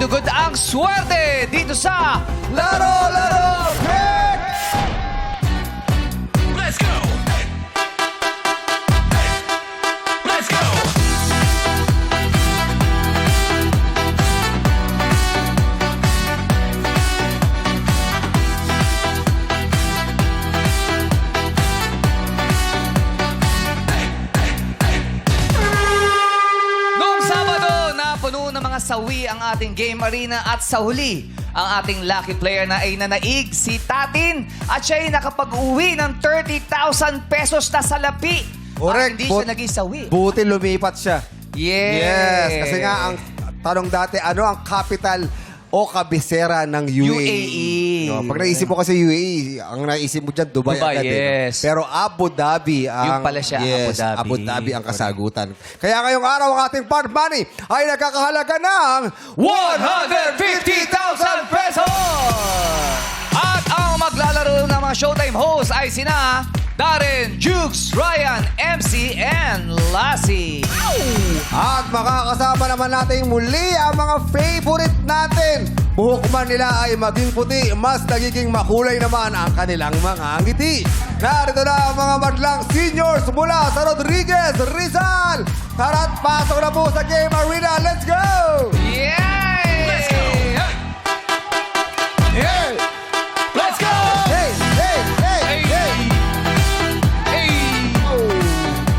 Dudugod ang swerte dito sa Laro, laro, pick! Let's go! Let's go! Noong Sabado, napuno ng mga sawi ang ating game arena at sa huli, ang ating lucky player na ay nanaig si Tatin at siya ay nakapag-uwi ng 30,000 pesos na salapi. Correct. At hindi siya naging sawi. Buti lumipat siya. Yes. Kasi nga, ang tanong dati, ano ang capital o kabisera ng UAE? UAE. No, pag naisip mo kasi UAE, ang naisip mo dyan, Dubai Dubai, agad. yes. Pero Abu Dhabi ang... Yung pala siya, yes, Abu Dhabi. Abu Dhabi ang kasagutan. Kaya ngayong araw, ang ating part money ay nagkakahalaga ng 150,000 pesos! At ang maglalaro ng mga Showtime hosts ay sina Darren, Jukes, Ryan, MC, and Lassie. At makakasama naman natin muli ang mga favorite natin. Buhok man nila ay maging puti, mas nagiging makulay naman ang kanilang mga ngiti. Narito na ang mga madlang seniors mula sa Rodriguez, Rizal. Tara't pasok na po sa Game Arena. Let's go! Yay! Let's go! Hey! Let's go! Hey! Hey! Hey! Hey! Hey! Hey!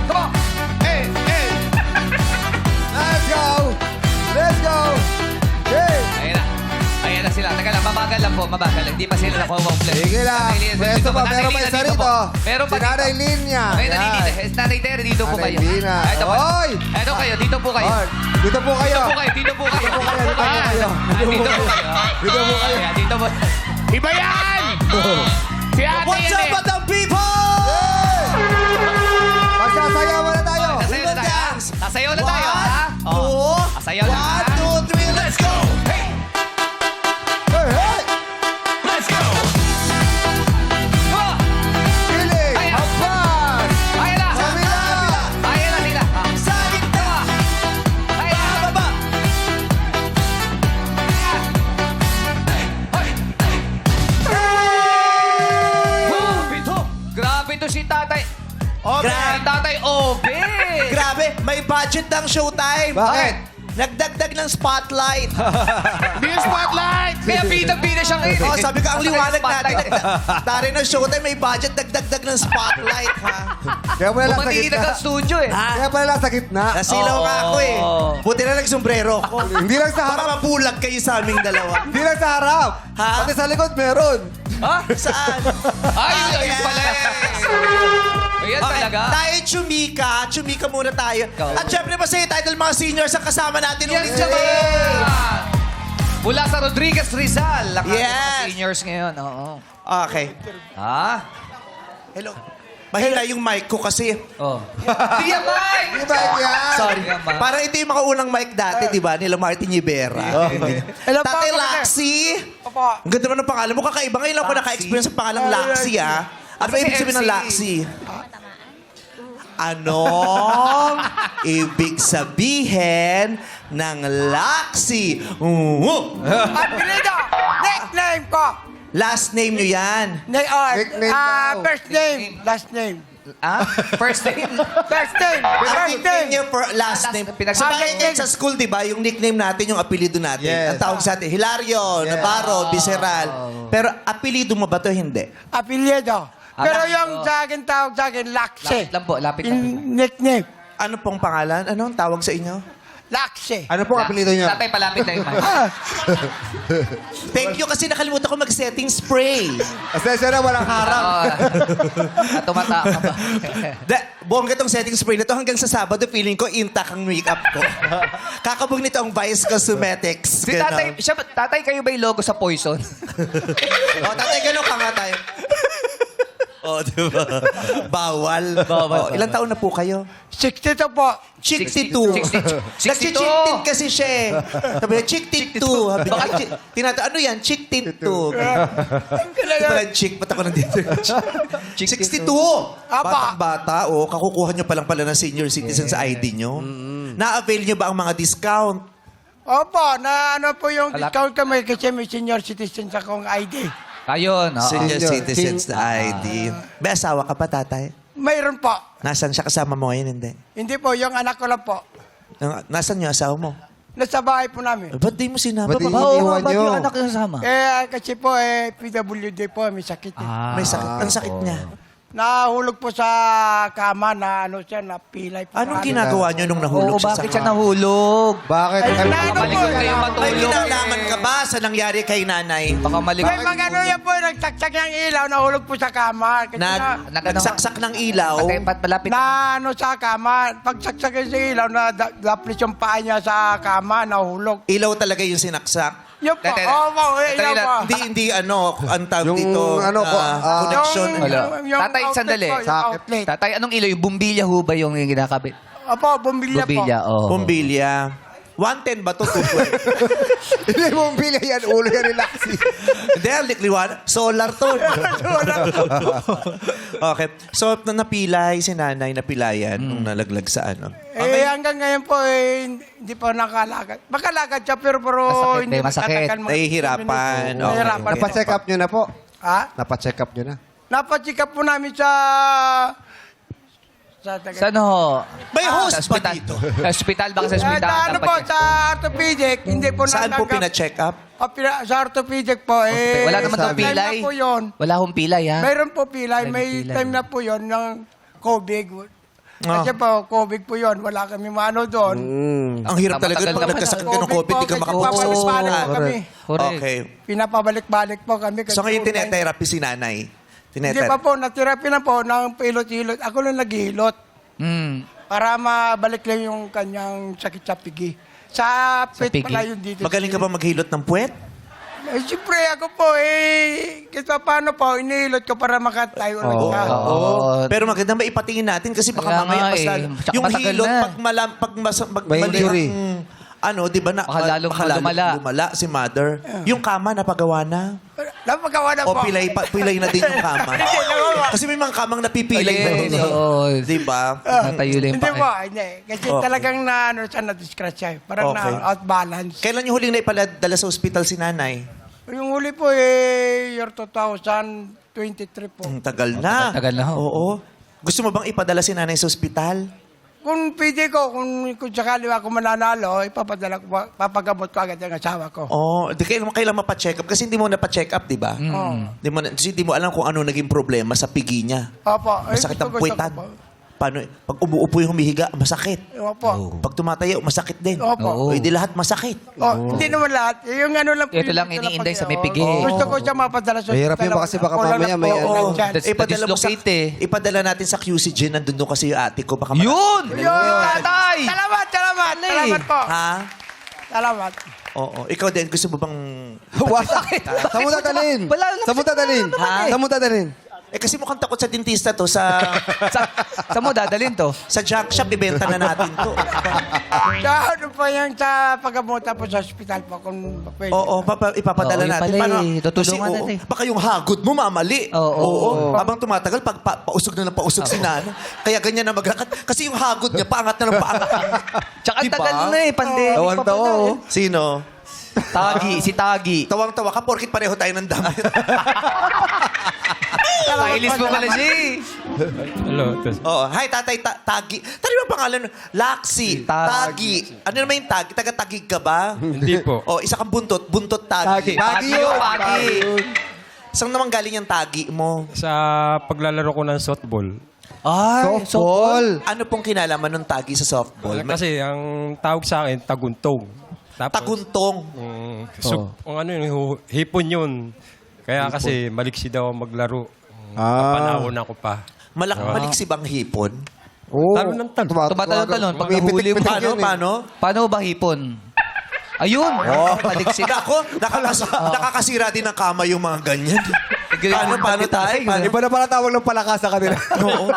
Come on! Hey! Hey! Let's go! Let's go! Hey! Ayan na. Ayan na sila. Teka lang, mabagal lang po. Mabagal lang. Hindi pa sila nakuha-complete. Sige lang. Pwesto pa, meron pa isa rito. Meron pa Si Nanay dito. Linya. Ay, Yan. Nanay Terry, dito po Nanay kayo. Lina. Ito po. Oy! Ito kayo, dito po kayo. Oh, dito po kayo. Dito po kayo, dito po kayo. Dito po kayo, dito po Ah, kayo. Dito po dito po kayo. kayo. Dito po kayo. Ayan, dito po. Iba yan! Si ate What's yan up, eh. Madam People? Magsasayawan na tayo. Sasayaw na tayo. ha? Sasayaw na tayo, ha? One, two, Sasayaw na. ha? 1, 2, 3, Let's go! Hey! Hey, hey! Let's go! Come on. Kilig! Ayan. Hampas! Ayan na. Sa kabila! Ayan na sila. Sa gitna! Ayan na. Baba! Grabe to. Grabe to si Tatay. Grabe. Tatay Obe. Grabe, may budget ng Showtime. Bakit? Nagdagdag ng spotlight. Big spotlight! Kaya bida-bida siya ngayon. Oh, sabi ko, ang liwanag natin. Spotlight. Dari ng Showtime, may budget, nagdagdag ng spotlight, ha? Kaya pala lang sa Bumati gitna. na studio eh. Kaya pala lang sa gitna. Nasilaw nga ako eh. Buti na nag-sombrero ako. Hindi lang sa Baka harap. mabulag kayo sa aming dalawa. Hindi lang sa harap. Ha? Pati sa likod meron. Ha? Saan? Ay, ayun pala. Ayan Okay, talaga. tayo chumika muna tayo. Ikaw. At syempre masaya tayo dahil mga seniors ang kasama natin Yes, ulit. naman. Mula sa Rodriguez Rizal. Ang ating mga Yes. seniors ngayon. Oo. Okay. Ha? Hello. Mahina yung mic ko kasi. Oh. Di yan, Mike! Di ba yan? Sorry. Yan ba? Parang ito yung mga unang mic dati, di ba? Nila Martin Rivera. Hello, Tatay Papa. Laxi. Ang ganda naman ng pangalan mo. Kakaiba ngayon lang ako naka-experience sa pangalang Laxi, ah. Ano ba Kasi ibig sabihin ng MC? Laxi? Anong ibig sabihin ng Laxi? Apelido! Nickname ko! Last name nyo yan. Nickname daw. First name. Last name. Ah? First name? First name. Ang First nickname name. nyo for last name. Sa Nickname. sa school, di ba, yung nickname natin, yung apelido natin. Yes. Ang tawag sa atin, Hilario, Navarro, Biseral. Pero apelido mo ba to? Hindi. Apelido. Pero Lapit yung ko. sa akin tawag sa akin, Laksi. Lapit lang po, lapit lang. Yung nickname. Ano pong pangalan? Ano ang tawag sa inyo? Laksi. Ano pong apelido niyo? Tatay, palapit na yung mic. Thank you kasi nakalimutan ko mag-setting spray. Asensya na, walang harap. Tumata ka ba? Bongga tong setting spray na to hanggang sa Sabado, feeling ko intact ang makeup ko. Kakabog nito ang Vice Cosmetics. Si tatay, tatay kayo ba yung logo sa Poison? O, tatay, gano'n ka nga tayo. O, diba? Bawal. Bawal. Ilang taon na po kayo? 62 po. Chick 62. 62. Nag-chick-tin kasi siya eh. Sabi niya, chick 2. Sabi niya, ano yan? Chick 2. Hindi pala chick. Ba't ako nandito? Chick 62. Batang-bata. O, kakukuha nyo pa lang pala ng senior citizen sa ID nyo. Na-avail nyo ba ang mga discount? Opo, na ano po yung Kalap- discount kami kasi may senior citizen sa kong ID. Ayun. oo. Senior Senior. citizens na ID. May asawa ka pa, tatay? Mayroon po. Nasaan siya kasama mo ngayon? Hindi. Hindi po, yung anak ko lang po. Nasaan yung asawa mo? Nasa bahay po namin. Ba't di mo sinama? Ba't di- Oo, Iniwan ba't nyo. yung anak yung kasama? Kasi po, PWD po, may sakit eh. May sakit. Ang sakit niya. Nahulog po sa kama na ano siya, na pilay po. Anong sa akin. ginagawa niyo nung nahulog Oo, siya bakit sa siya kama? nahulog? Bakit? Ay, Ay, ano po, Malikot kayo eh. matulog. May kinalaman ka ba sa nangyari kay nanay? Baka malik. May mga ano yan po, nagtaksak yung ilaw, nahulog po sa kama. Kasi na, Nagsaksak ng ilaw. Malapit. na ano sa kama, pagsaksak sa ilaw, na daplis yung paa niya sa kama, nahulog. Ilaw talaga yung sinaksak. Yun po, Teka, opo, ilaw teka, po. Hindi ano, ang tawag Yung dito, ano ko, connection. Wala. Tatay, outlet sandali. po, yung Sakit. outlet. Tatay, anong ilo? Yung bumbilya ho ba yung ginakabit? Opo, bumbilya po. Bumbilya, oo. Bombilya. 110 ba to? 212? Hindi mo pila yan, ulo yan, relax. Hindi, liwanag. Solar to. Okay. So, napilay si nanay, napilayan nung nalaglag sa ano. Hanggang ngayon po, hindi po nakalakad. Makalakad siya, pero Masakit, hindi masakit. makatagal mga Nahihirapan. 10 minutes. Okay. Nahihirapan po. Napacheck up nyo na po. Ha? Napacheck up nyo na. Napacheck up po namin sa Saan ho? May host Sa ba ospital. dito? Sa ospital, baka sa ospital. ano po, sa orthopedic, hindi po Saan po natanggap. pina-check up? Sa orthopedic po, Wala naman daw sabi. time pilay. na po yun. Wala hong pilay, ha? Mayroon po pilay. May May pilay. time na po yun ng COVID. Kasi po, COVID po yun. Wala kami maano doon. Ang hirap talaga Matagal pag naman. nagkasakit ka ng COVID, di ka Oo, makapagsalita. po kami. Correct. Okay. Pinapabalik-balik po kami. So ngayon Kasi po, tinetherapy si nanay. Hindi pa po, natirapi na po ng pilot-hilot. Ako lang naghihilot Hmm. para mabalik lang yung kanyang sakit sa pigi. Sa pit pigi? pala yun dito. Magaling ka ba maghilot ng puwet? Siyempre ako po, kita paano po, inihilot ko para makatayo ulit ka. Oo. Pero maganda ba ipatingin natin kasi baka Kaya mamaya nga mas eh. lalo. Tsaka Yung matagal hilot, na. pag May mali injury. ano, di ba na, Baka lalong lumala. si mother. Yung kama, napagawa na. Napagawa na O po. pilay na din yung kama. Kasi may mga kamang napipilay na din. Yes, oo. Di ba? Natayo lang Hindi pa. po, hindi. Kasi Okay. talagang na-discratch siya. Parang Okay. na-outbalance. Kailan yung huling na ipaladala sa ospital si nanay? Yung huli po, year 2023 po. Ang tagal na. Tagal na ho. Oo. Gusto mo bang ipadala si nanay sa ospital? Kung pwede ko, kung sakali ako mananalo, ipapadala ko, papagamot ko agad ang asawa ko. Oh, di kailan mapa-check up kasi hindi mo na-pa-check up, di ba? Oo. Kasi hindi mo alam kung ano naging problema sa pigi niya. Opo. Masakit ang gusto puwetan. ko po. Paano, pag umuupo yung humihiga, masakit. Opo. Pag tumatayo, masakit din. Opo. O, hindi lahat masakit. Oh, hindi naman lahat. Yung ano lang po. Ito lang yung iniinday sa may Oo. pigi. Gusto ko siya mapadala sa Mahirap yun ba kasi baka mamaya may ano. Oo. That's Ipadala mo sa, dislocate eh. ipadala natin sa QCG, nandun doon kasi yung ate ko. Baka Yun! Yun! Tatay! Salamat, salamat. Salamat po. Ha? Salamat. Oo. Ikaw din, gusto mo bang... Bakit? Sa mo dadalhin? Wala lang Sa mo dadalhin? Ha? Sa mo dadalhin? Eh kasi mukhang takot sa dentista to sa Sa mo dadalhin to? sa junk shop ibenta na natin to. Sa ano po yung sa pagkamuta po sa hospital po kung pwede. Oo, ipapadala Oo, yun natin. pala eh. Tutulungan kasi, natin. Baka yung hagod mo mamali. Oo. Habang tumatagal, pausog na ng pausog si Nana. Kaya ganyan na maglakat. Kasi yung hagod niya, paangat na ng paangat. Tsaka Diba? tagal na eh, pandemic pa Tawan-tawa, pala eh. oh. Sino? Tagi, si Tagi. Tawang-tawa ka, porkit pareho tayo ng damit. Stylish mo pala siya eh. Oo. Hi, tatay, Tagi. Tari ba pangalan? Laksi. Tagi. Ano naman yung Tagi? Taga-Tagig ka ba? Hindi po. O, isa kang buntot. Buntot Tagi. Tagi yun, Tagi. Saan naman galing yung Tagi mo? Sa paglalaro ko ng softball. Ay, Softball. Ano pong kinalaman ng Tagi sa softball? Kasi ang tawag sa akin, taguntong. Tapos, Taguntong. Ang ano yun, hipon yun. Kaya kasi maliksi daw ang maglaro. Ah. Panahon ako pa. Maliksi bang hipon? Oo. Talo ng talo. Tumatalon-talon. Pag Pipitik- nahuli mo. pitik Paano? yun eh. Paano? Paano ba hipon? Ayun. Paliksik. Ako, nakakasira din ng kama yung mga ganyan. Paano tayo? Paano? Iba na pala tawag ng palaka sa kanila. Oo.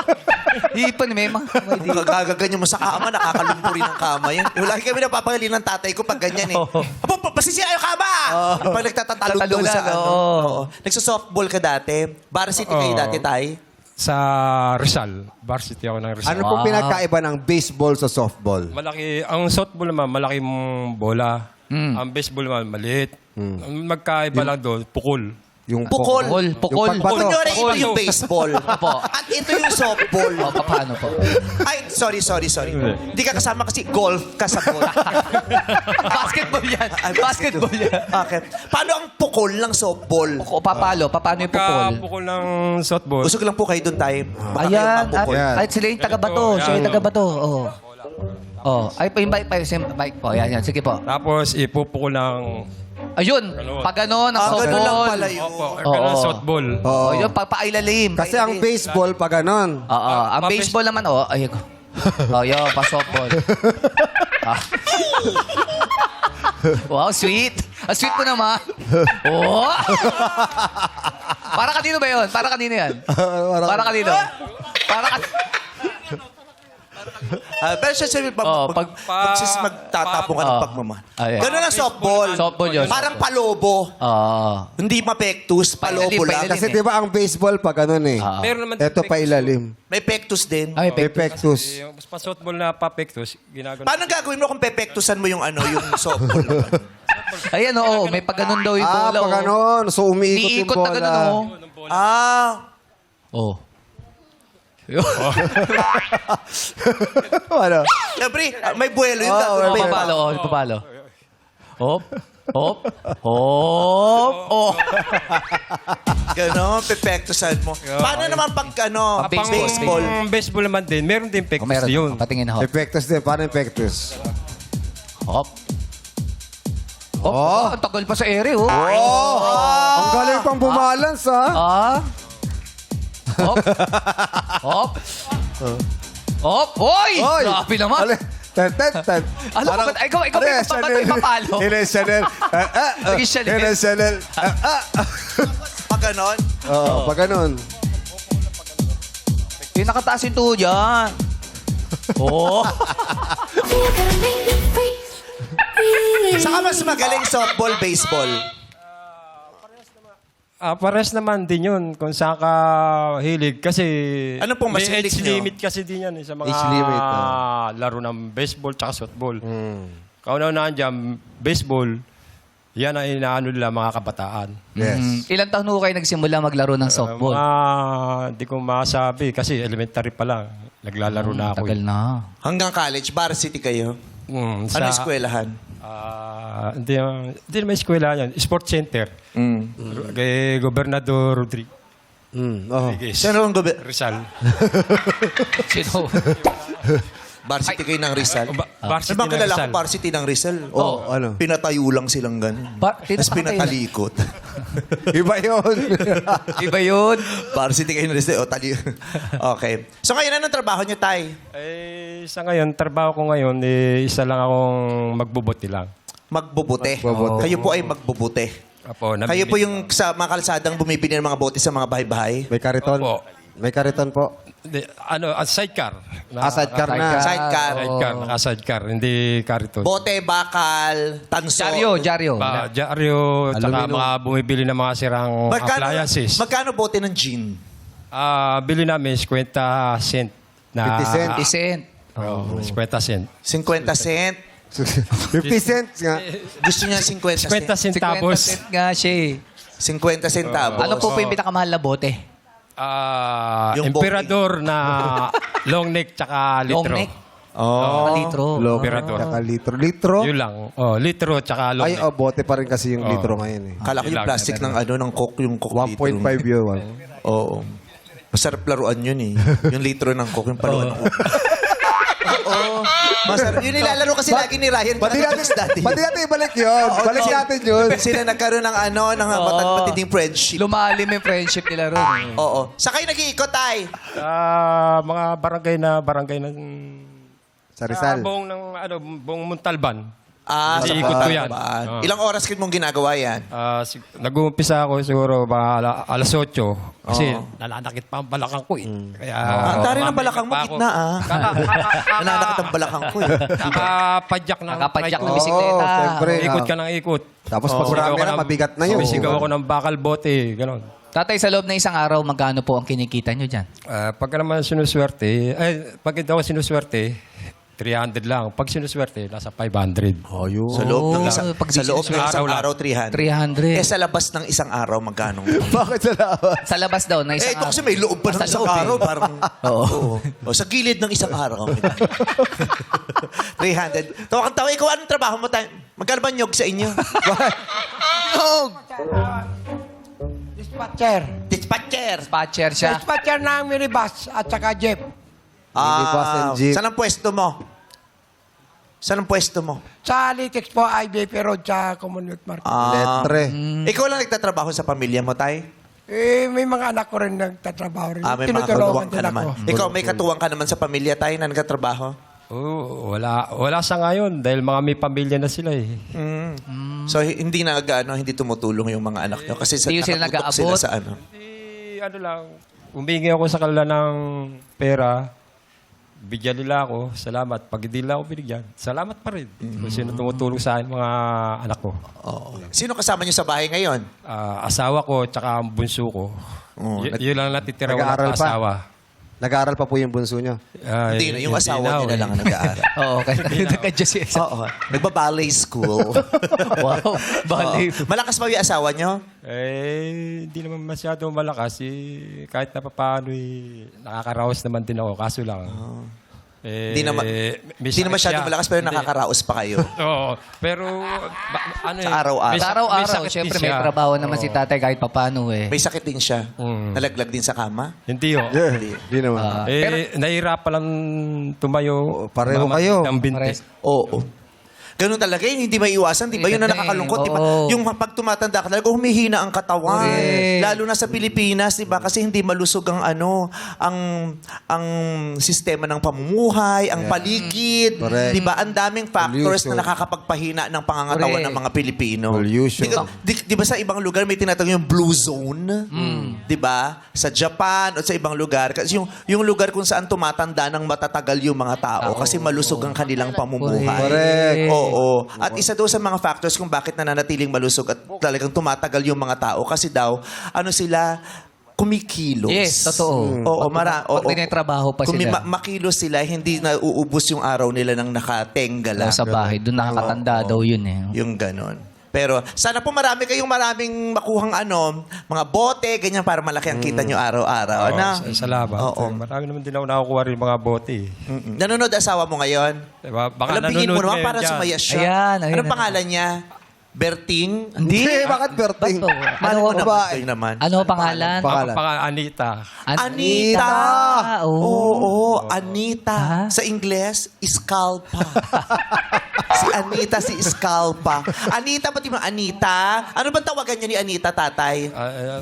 Hipon, may mga... Gagaganyan mo sa kama, nakakalumpo rin ang kama yan. Lagi kami napapagaling ng tatay ko pag ganyan eh. Apo, pasisira yung kama! Pag nagtatatalo daw sa ano. Oo. Nagsa-softball ka dati. Varsity kayo Oo. dati, tay? Sa Rizal. Varsity ako ng Rizal. Ano pong pinagkaiba ng baseball sa softball? Malaki, ang softball naman, malaking bola. Ang baseball naman, maliit. Ang magkaiba lang doon, pukul. Yung Pukol. Pukol. Yung pagbato. Kunyari, ito Pukol. yung baseball. Opo. At ito yung softball. O, paano po? Ay, sorry. Hindi ka kasama kasi golf ka sa golf. Basketball yan. Basketball yan. Okay. Paano ang pukol ng softball? O, paano yung pukol? Pukul ng softball. Usog lang po kayo doon tayo. Baka kayo Ayan. mapukol. Ay, sila yung taga-bato. Siya yung taga-bato. Oo. Oh. Ay, pa yung mic po. Yan. Sige po. Tapos ipupukul ng... Ayun. Pag gano'n, ang Ganun lang softball. pala yun. Opo, ganun softball. Oh, yun, pailalim. Kasi ang baseball, pag ganon. Oo, ang baseball naman, ay ko. Yun, pa-softball. Ah. Wow, sweet. Ang sweet mo naman. Oh! Para kanino ba yun? Para kanino yan? Para kanino? Para kanino? Pero siya sabi, magtatapong ka ng pagmamahal. Ayan. Ganun ang softball. Softball yun. Parang palobo. Oo. Hindi mapektus, palobo Pailalim, lang. pailalim. Kasi di ba ang baseball, pag ganon eh. Meron naman Ito pa ilalim. May pektus din. Ay, May pektus. pectus. Yung pa-softball na pa-pectus, ginagawa. Paano gagawin mo kung pepektusan mo yung yung softball? Ayan, oo. May pag ganun daw yung Ah, bola. pag ganon. So, umiikot yung Iikot na bola. ganun, oo. Ah, Oh. Ano? siyempre, may buwelo yung Oh, gagawin. may Papalo, papalo. Hop. Hop. Hop. Oh. Ganon, pepektusan mo. Paano naman pag baseball? Ang baseball naman din, meron din pectus Meron. yun. Patingin na hop. May pectus din. Paano yung pectus? Hop. Hop. Oh. Ang tagal pa sa ere, oh. Ang galing pang bumalance, ha? Ah. Hop. Hop. Hop. Hoy! Grabe naman. Ale, ten. Alam ko ba, ikaw may papato yung papalo. Chanel. Sige, Chanel. Chanel. Pag ganon? Oo, pag ganon. Yung nakataas yung tuhod yan. Oh. Saka mas magaling softball, baseball. Pares naman din yun kung saan ka hilig. Kasi Ano pong mas may hilig age nyo? limit kasi din yan sa mga Age limit, laro ng baseball tsaka softball. Kauna-unahan dyan, baseball, yan ang inaano nila mga kabataan. Yes. Ilan taon ho kayo nagsimula maglaro ng softball? Hindi ko masabi kasi elementary pa lang. Naglalaro na ako. Tagal na. Hanggang college, varsity kayo. Ano eskwelahan? Hindi naman eskwela yan. Sports center. Kay Gobernador Rodriguez. Oh. Sino ang Rizal. Sino? Varsity kayo ng Rizal? Varsity Ano bang ng kilala ko Rizal. varsity ng Rizal? Oh, ano? Pinatayo lang silang ganun. Tapos pinatalikot. Iba yun. Iba yun. Varsity kayo ng Rizal. Okay. So ngayon, anong trabaho niyo, Tay? Sa ngayon, trabaho ko ngayon, isa lang akong magbubuti lang. Magbubute. Magbubote. Kayo po ay magbubute. Apo, Kayo po yung sa mga kalsadang bumibili ng mga bote sa mga bahay-bahay? May kariton. Opo. May kariton po. Sidecar. Sidecar na. Sidecar. Sidecar, naka-sidecar, hindi kariton. Bote, bakal, tanso. Dyaryo. Dyaryo, tsaka Aluminum. mga bumibili ng mga sirang appliances. Magkano bote ng gin? Bili namin 50 cent. 50 cent. Decent. Oh, 50 cent. 50 cent. 50 cents nga. Gusto niya 50 cent. 50 centavos. 50 cent nga siya eh. 50 centavos. Ano po yung pinakamahal na bote? Yung Emperador na long neck tsaka litro. Long neck? Oh. Litro. Emperador. Tsaka litro. Litro? Yun lang. Litro tsaka long Ay, neck. bote pa rin kasi yung litro ngayon eh. Kala ko yung Ilang, plastic ng ng coke, yung coke 1.5 yun. Oo. Masarap laruan yun eh. Yung litro ng coke, yung paluan ko. Oo. Masarap. Yun nilalaro kasi lagi ni Ryan. Pati natin ibalik yun. Balik natin yun. Sila nagkaroon ng ng matinding friendship. Lumalim yung friendship nila ron. eh. Oo. Sa kayo nag-iikot, Tay? Mga barangay ng Sa Rizal. buong Montalban. Sa Iikot ko yan. Baan. Ilang oras mong ginagawa yan? Nag-uumpisa ako siguro mga alas 8 kasi nananakit pa ang balakang ko eh. Kaya Tari ng balakang mo, gitna Nananakit ang balakang ko eh. Nakapadyak ng Nakapadyak ng Oo, bisikleta. siyempre. Ikot ka ng ikot. Tapos pag marami na, mabigat na yun. Sumisigaw ako ng bakal bote, gano'n. Tatay, sa loob ng isang araw, magkano po ang kinikita nyo dyan? Pagka naman sinuswerte, pag daw sinuswerte, 300 lang. Pag sinuswerte, nasa 500. Oh, yun. Sa loob ng isang, pag sa loob ng isang araw lang. araw, 300. 300. Eh, sa labas ng isang araw, magkano? Bakit sa lawas? Sa labas daw na isang Eh, ito kasi may loob pa ng Sa isang loob, eh. araw. Parang, Oo. O, sa gilid ng isang araw. 300. Tawa-tawa, ikaw, anong trabaho mo tayo? Magkano ba nyog sa inyo? Dispatcher. Dispatcher. Dispatcher siya. Dispatcher ng minibus at saka jeep. Minibus and jeep. Saan ang pwesto mo? Saan ang pwesto mo? Sa Litex po, IBP Road sa Commonwealth Market. Letre. Ikaw lang nagtatrabaho sa pamilya mo, tay? Eh, may mga anak ko rin nagtatrabaho rin. May mga Tinutulungan katuwang ka din naman. ako. Ikaw, may katuwang ka naman sa pamilya, tay, na nagtatrabaho? Oh, wala sa ngayon dahil mga may pamilya na sila eh. So, hindi hindi tumutulong yung mga anak nyo kasi Hindi sila nakatutok nag-aabot? sila sa ano. Ano lang, humingi ako sa kanila ng pera, bigyan nila ako, salamat. Pag hindi nila ako binigyan, salamat pa rin. Kung sino tumutulong sa akin, mga anak ko. Oo. Sino kasama nyo sa bahay ngayon? Asawa ko, tsaka ang bunso ko. Yun lang natitira ko Nag-aaral ng pa? asawa. Nag-aaral pa po yung bunso nyo. Hindi na, yung asawa nyo na lang ang nag-aaral. Oo, kaya nag-adjust si Esa. Oo. Nagba-ballet school. Wow, bali. Malakas ba yung asawa nyo? Hindi naman masyado malakas. Kahit na papaano, nakakaraos naman din ako. Kaso lang, Hindi naman may hindi na sakit masyado siya. malakas pero Hindi. nakakaraos pa kayo. Oo, pero ano Sa araw-araw. Sa araw-araw, siyempre may trabaho naman si tatay kahit papano eh. May sakit din siya. Nalaglag din sa kama. Hindi oh. Hindi naman. Nahihirapan lang tumayo. Pareho kayo. Ng binte. Oo. Ganun talaga yun, hindi maiiwasan, di ba? Yun na nakakalungkot, di ba? Oo. Yung pag tumatanda ka talaga, humihina ang katawan. Correct. Lalo na sa Pilipinas, di ba? Kasi hindi malusog ang ang sistema ng pamumuhay, ang paligid. Correct. Di ba? Ang daming factors Pollution. na nakakapagpahina ng pangangatawan Correct. ng mga Pilipino. Pollution. Di ba sa ibang lugar may tinatawag yung blue zone? Di ba? Sa Japan o sa ibang lugar. Kasi yung lugar kung saan tumatanda ng matatagal yung mga tao kasi malusog ang kanilang pamumuhay. Correct. Oo. At isa daw sa mga factors kung bakit nananatiling malusog at talagang tumatagal yung mga tao kasi daw, sila, kumikilos. Yes, totoo. Oo, Pag tinitrabaho pa sila. Makilos sila, hindi na uubos yung araw nila ng nakatenga lang. Sa bahay, doon nakakatanda daw yun eh. Yung ganon. Pero sana po maraming makuhang mga bote, ganyan para malaki ang kita nyo araw-araw. Salamat. Oo. Marami naman din ako nakukuha rin mga bote. Nanonood asawa mo ngayon? Diba? Baka Alambingin mo naman nanonood ngayon para dyan. sumaya siya. Ayan, ayun Anong na. pangalan niya? Berting? Hindi, bakit Berting? Ba't po? Ano Ano, naman? Kayo naman. ano pangalan? Pangalan. Anita. Anita! Oo. Oo, Anita. Sa Ingles, Scalpa. Si Anita, si Scalpa. Anita, pati mo, Anita? Ano bang tawagan niya ni Anita, tatay?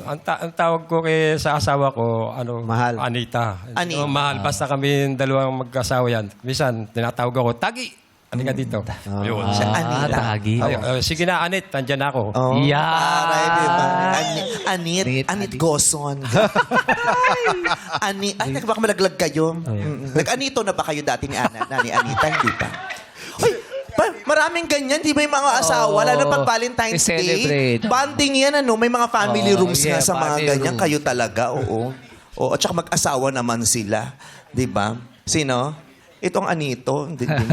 Ang tawag ko sa asawa ko, Mahal. Anita. Anita. Mahal. Basta kami dalawang mag-asawa yan. Minsan, tinatawag ako, Tagi! Halika dito. Yun. Siya, Anita. Tagi. Sige na, Anit. Nandyan ako. Oh, Yan. Aray, diba? Anit Anit. Goson. Ay, baka malaglag kayo. Nag-anito na ba kayo dati ni Anita? Hindi pa. Uy, maraming ganyan, di ba yung mga asawa, lalo pag Valentine's Day, I-celebrate. banding yan, may mga family rooms nga sa mga family ganyan. room. Kayo talaga, oo. Oo, at saka mag-asawa naman sila. Di ba? Sino? Itong Anito.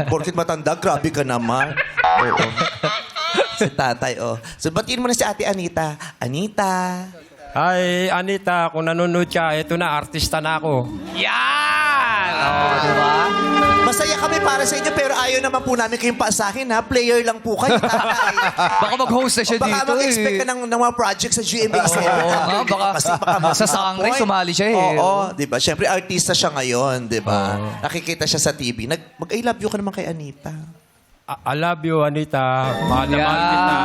Porkit matanda, grabe ka naman. Oo. Si tatay, oh. So, batiin mo na si ate Anita. Anita. Ay, Anita, kung nanonood ka, eto na, artista na ako. Yan! Oh, di ba? Masaya kami para sa inyo, pero ayaw naman po namin kayong paasahin, ha? Player lang po kayo, tatay. Baka mag-host na siya Baka dito mag-expect ka eh. ng mga project sa GMA7. Oo nga, baka sa Sangre, sumali siya eh. Oo, di ba? Siyempre, artista siya ngayon, di ba? Nakikita siya sa TV. Mag-I love you ka naman kay Anita. I love you, Anita. Mahal na mahal kita.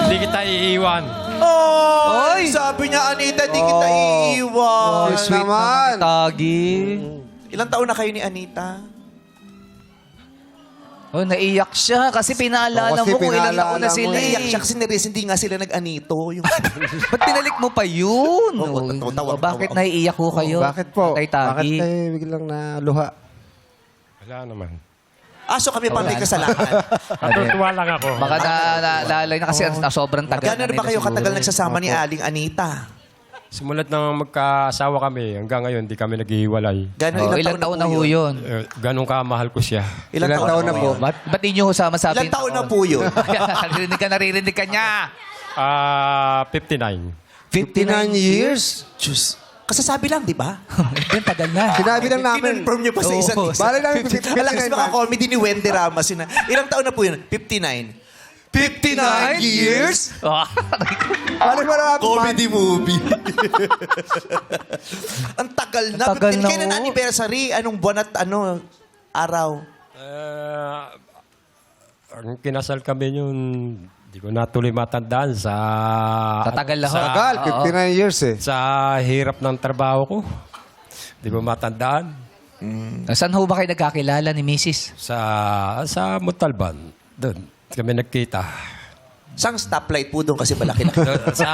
Hindi kita iiwan. Oh! Oy! Sabi niya, Anita, di kita iiwan. Oh, sweet naman. naman. Tagi. Ilang taon na kayo ni Anita? Oh, naiyak siya kasi pinaalala Oh, kasi mo kung ilang pinaalala taon na mo. sila Naiyak eh. siya kasi hindi nga sila nag-Anito. Yung... Ba't pinalik mo pa yun? Oo, tawa- Bakit tawa- naiiyak ko kayo? Bakit po? Kay Bakit Tagi. kayo biglang naluha? Wala naman. So kami pa may kasalanan. Natutuwa lang ako. Baka naalala na kasi sobrang tagal Gano'n na ba nila kayo siguro. katagal nagsasama ni Aling Anita? Simulat nang magkaasawa kami, hanggang ngayon, di kami naghihiwalay. Gano'ng Ilang taon na ho yun? Ganun kamahal ko siya. Ilang Ilang taon na po? Ba't di nyo ho sama-sabi? Ilang taon na po yun? naririnig ka niya. 59. 59 years? Diyos. Kasasabi lang, di ba? Yung tagal na. Sinabi lang namin. Kinonfirm niyo pa sa isa't isa. Bale namin 59 Alam kasi mga man. comedy ni Wendy Ramos. Ilang taon na po yun? 59. 59 years? Bale ba namin? Comedy movie. Ang tagal na. Ang tagal na, Kailan oh. anniversary? Anong buwan at araw? Ang kinasal kami yun, di ko natuloy matandaan sa... Tatagal na ho. Tagal, 59 years eh. Sa hirap ng trabaho ko. Di ko matandaan. Saan ho ba kayo nagkakilala ni Mrs.? Sa Montalban. Doon kami nagkita. Sang stoplight po doon kasi malaki na. Doon, sa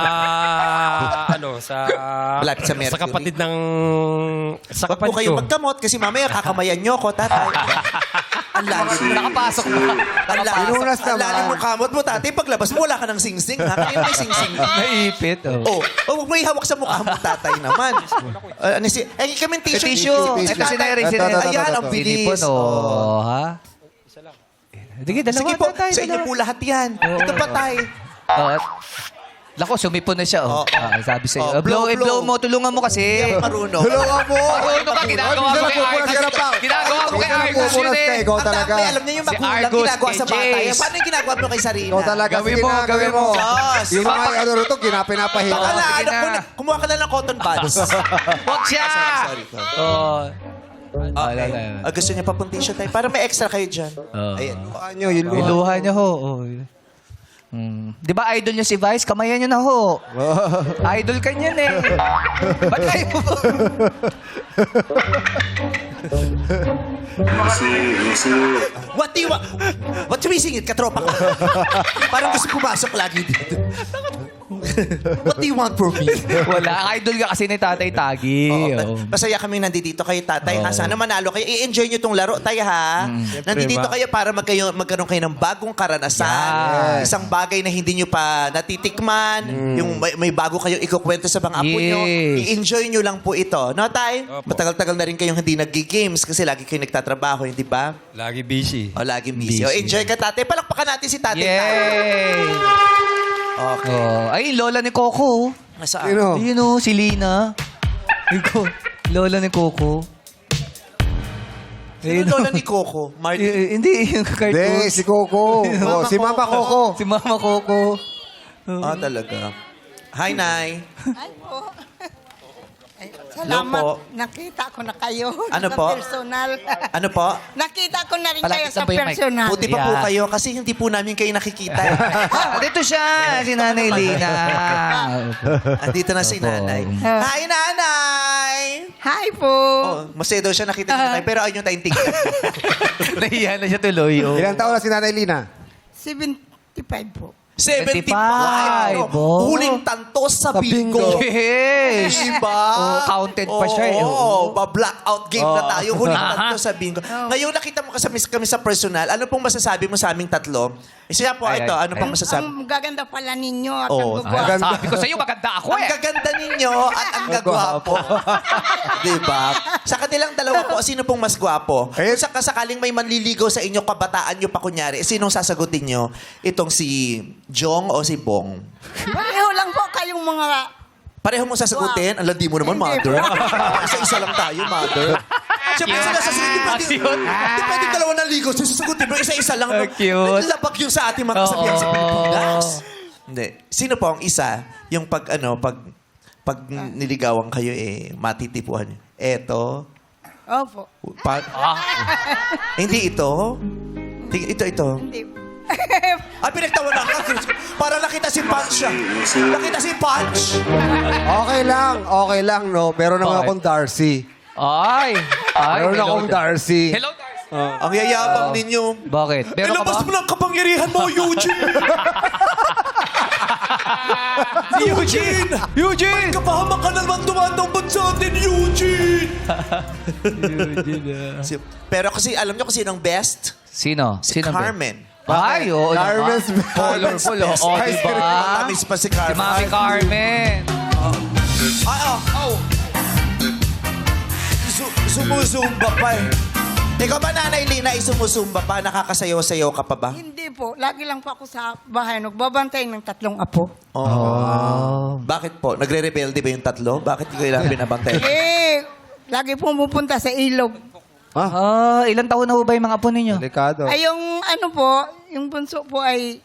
Malapit sa Mercury. sa kapatid ng sa Huwag po kapatid kayo ko. magkamot kasi mamaya kakamayan nyo ko, tatay. Ang lalim. Nakapasok ba? Inunas Ang naman. lalim mo kamot mo, tatay. Paglabas mo, wala ka ng sing-sing. Ha? Kaya may sing-sing. Naipit. Oh, huwag mo ihawak sa mukha mo, tatay naman. Kaming tissue. Tissue. Ito si Neri. Ito, ito, ito, Ayan, ito. ang bilis. Sinipon, oh. Ha? Sige, dalawa. Sige po, tatay, sa inyo dalawa. po lahat yan. Ito pa, tay. Oh, Lako, sumipon na siya. Oh. Oh. Sabi sa'yo. Oh, blow, blow. mo. Tulungan mo kasi. Marunong. Tulungan mo! Marunong ka. Ginagawa mo kay Argus. Ginagawa mo kay Argus yun eh. Ikaw Ang talaga. dami, alam niyo yung Si magulang Argus, ginagawa sa kay bata. Yan. Jace. Paano yung ginagawa mo kay Sarina? Ikaw talaga. Gawin Sige mo, na, gawin mo. Diyos. Yung mga ano rito, pinapahingin. Baka na, sige na. kumuha ka na ng cotton buds. Huwag siya. Sorry. Oh. Okay. Gusto niya papuntisyo tayo. Para may extra kayo dyan. Ayan. Paano yun? Iluha niya ho. Oh. Di ba idol niyo si Vice? Kamayan niyo na ho. Idol ka niyan eh. Ba't kayo? What do you want? What do you singit? Katropa ka. Parang gusto pumasok lagi dito. What do you want from me? Wala. Idol ka kasi ni Tatay Tagi. Oh. Masaya kami nandito kayo, tatay. Ha? Sana manalo kayo. I-enjoy nyo tong laro, tay, ha? Nandito kayo para magkaroon kayo ng bagong karanasan. Yes. Isang bagay na hindi nyo pa natitikman. Yung may bago kayong ikukwento sa mga apo nyo. Yes. I-enjoy nyo lang po ito. No, tay? Matagal-tagal na rin kayong hindi nag-games kasi lagi kayo nagtatrabaho, hindi ba? Lagi busy. O, laging busy. O, enjoy ka, tatay. Palakpakan natin si tatay. Yay! Okay. Oh. Ay, lola ni Coco. Nasaan? Sino? Ayun o, si Lina. Ikaw, lola ni Coco. Sino lola ni Coco? Martin? Hindi, yung cartoon. Hindi, si Coco. Oh, si Mama Coco. Si Mama Coco. Ah, talaga. Hi, Nay. Ay po. Ay, Hello salamat. po. Nakita ko na kayo Ano sa po? personal. Ano po? Nakita ko na rin Palapit kayo na sa ba yung mic? personal. Buti pa po Yeah. kayo kasi hindi po namin kayo nakikita. Dito siya, si Nanay Lina. Andito na si Nanay. Hi, Nanay! Hi po. Oh, masaya daw siya nakita niyo tayo, pero ayun yung tayong tingnan. Nahiya na siya tuloy. Oh. Ilang taon na si Nanay Lina? 75 po. 75! 75, oh. Huling tanto sa bingo. Yes! Diba? Oh, counted pa siya eh. Oo, blackout game na tayo. Huling tanto sa bingo. Ngayon nakita mo kami sa personal. Ano pong masasabi mo sa aming tatlo? Isa po, Ay, ito. ay, Ano pong masasabi? Ang gaganda pala ninyo at Oo. ang gugwa. Maganda. Sabi ko sa'yo, maganda ako Ang eh. gaganda ninyo at ang gagwapo. diba? Sa kanilang dalawa po, sino pong mas gwapo? Eh, Kung sakaling may manliligaw sa inyo, kabataan nyo pa kunyari, sinong sasagutin nyo? Itong si Jong o si Bong? Pareho lang po kayong mga... Pareho mo sasagutin? Ang landi mo naman, Hindi. mother. Isa-isa lang tayo, mother. Siyempre sila sasagutin. Di pwede dalawa ng ligaw. Sasagutin mo, isa-isa lang. Cute. Labag yun sa ating mga kasabihan sa Pilipinas. Hindi. Sino po ang isa? Yung pag niligawan kayo, matitipuhan nyo. Eto. Opo. Hindi ito. Ito. Hindi. Ay, pinagtawanan ka. Para nakita si Punch siya. Nakita si Punch. Okay lang, no? Meron naman Bakit? akong Darcy. Ay! Meron hello akong Dar- Darcy. Hello, Darcy. Ang yayabang ninyo. Bakit? Meron ka ba? Ilabas mo ng kapangyarihan mo, Eugene! Eugene! Eugene! Kapahamak ka naman tumatambad sa atin, Eugene! Pero kasi, alam nyo kung sino ang best? Sino? Si Sino ba? Carmen. Ay, oo Carmen's naman. Colorful, Best. oh. Oh, diba? Matamis pa si Si Carmen. Mami Carmen. Oh. Sumusumba pa eh. Ikaw ba, Nanay Lina, ay sumusumba pa? Nakakasayaw-sayaw ka pa ba? Hindi po. Lagi lang po ako sa bahay. Nagbabantay ng 3 apo. Bakit po? Nagre-rebelde ba yung 3? Bakit hindi ko ilang binabantay? Lagi po pupunta sa ilog. Ilang taon na ho ba yung mga apo ninyo? Delikado. Ay, yung yung bunso po ay,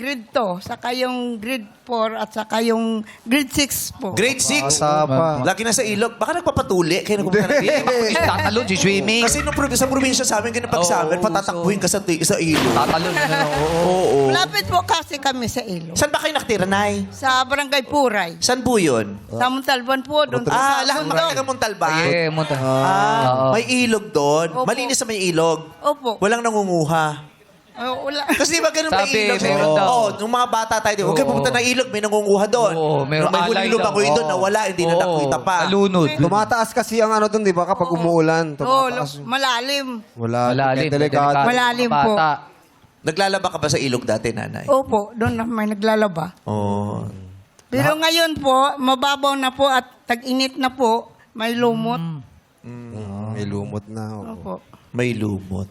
grade 2. Saka yung grade 4 at saka yung grade 6 po. Grade 6? Bata pa. Lagi na sa ilog. Baka nagpapatuli. Kaya nagpupunta ng ilog. Tatalon, swimming. Kasi sa probinsya sa amin, ganun pag summer, patatakbuhin ka sa ilog. Tatalon. Oo. Malapit po kasi kami sa ilog. Saan ba kayo nakatira, Nay? Sa Barangay Puray. Saan po yun? Sa Montalban po. Doon sa Lahat bundok. mga taga Montalban. Yeah, munta. May ilog doon. Opo. Malinis sa may ilog. Opo. Walang nangunguha. Wala. Kasi di ba ganun may Sabi, ilog? meron daw. Oo, nung mga bata tayo, huwag kayo pumunta ng ilog, may nangunguha doon. Oo, meron May alay huling lubangoy daw. doon na wala, hindi na nakita pa. Alunod. Tumataas kasi ang ano doon, di ba? Kapag umuulan. Oo, Tumataas. malalim. Wala. Malalim. Delikado. Malalim po. Bata. Naglalaba ka ba sa ilog dati, Nanay? Opo, doon na may naglalaba. Oo. Pero ngayon po, mababaw na po at tag-init na po, may lumot. May lumot na. Oo. Opo. May lumot.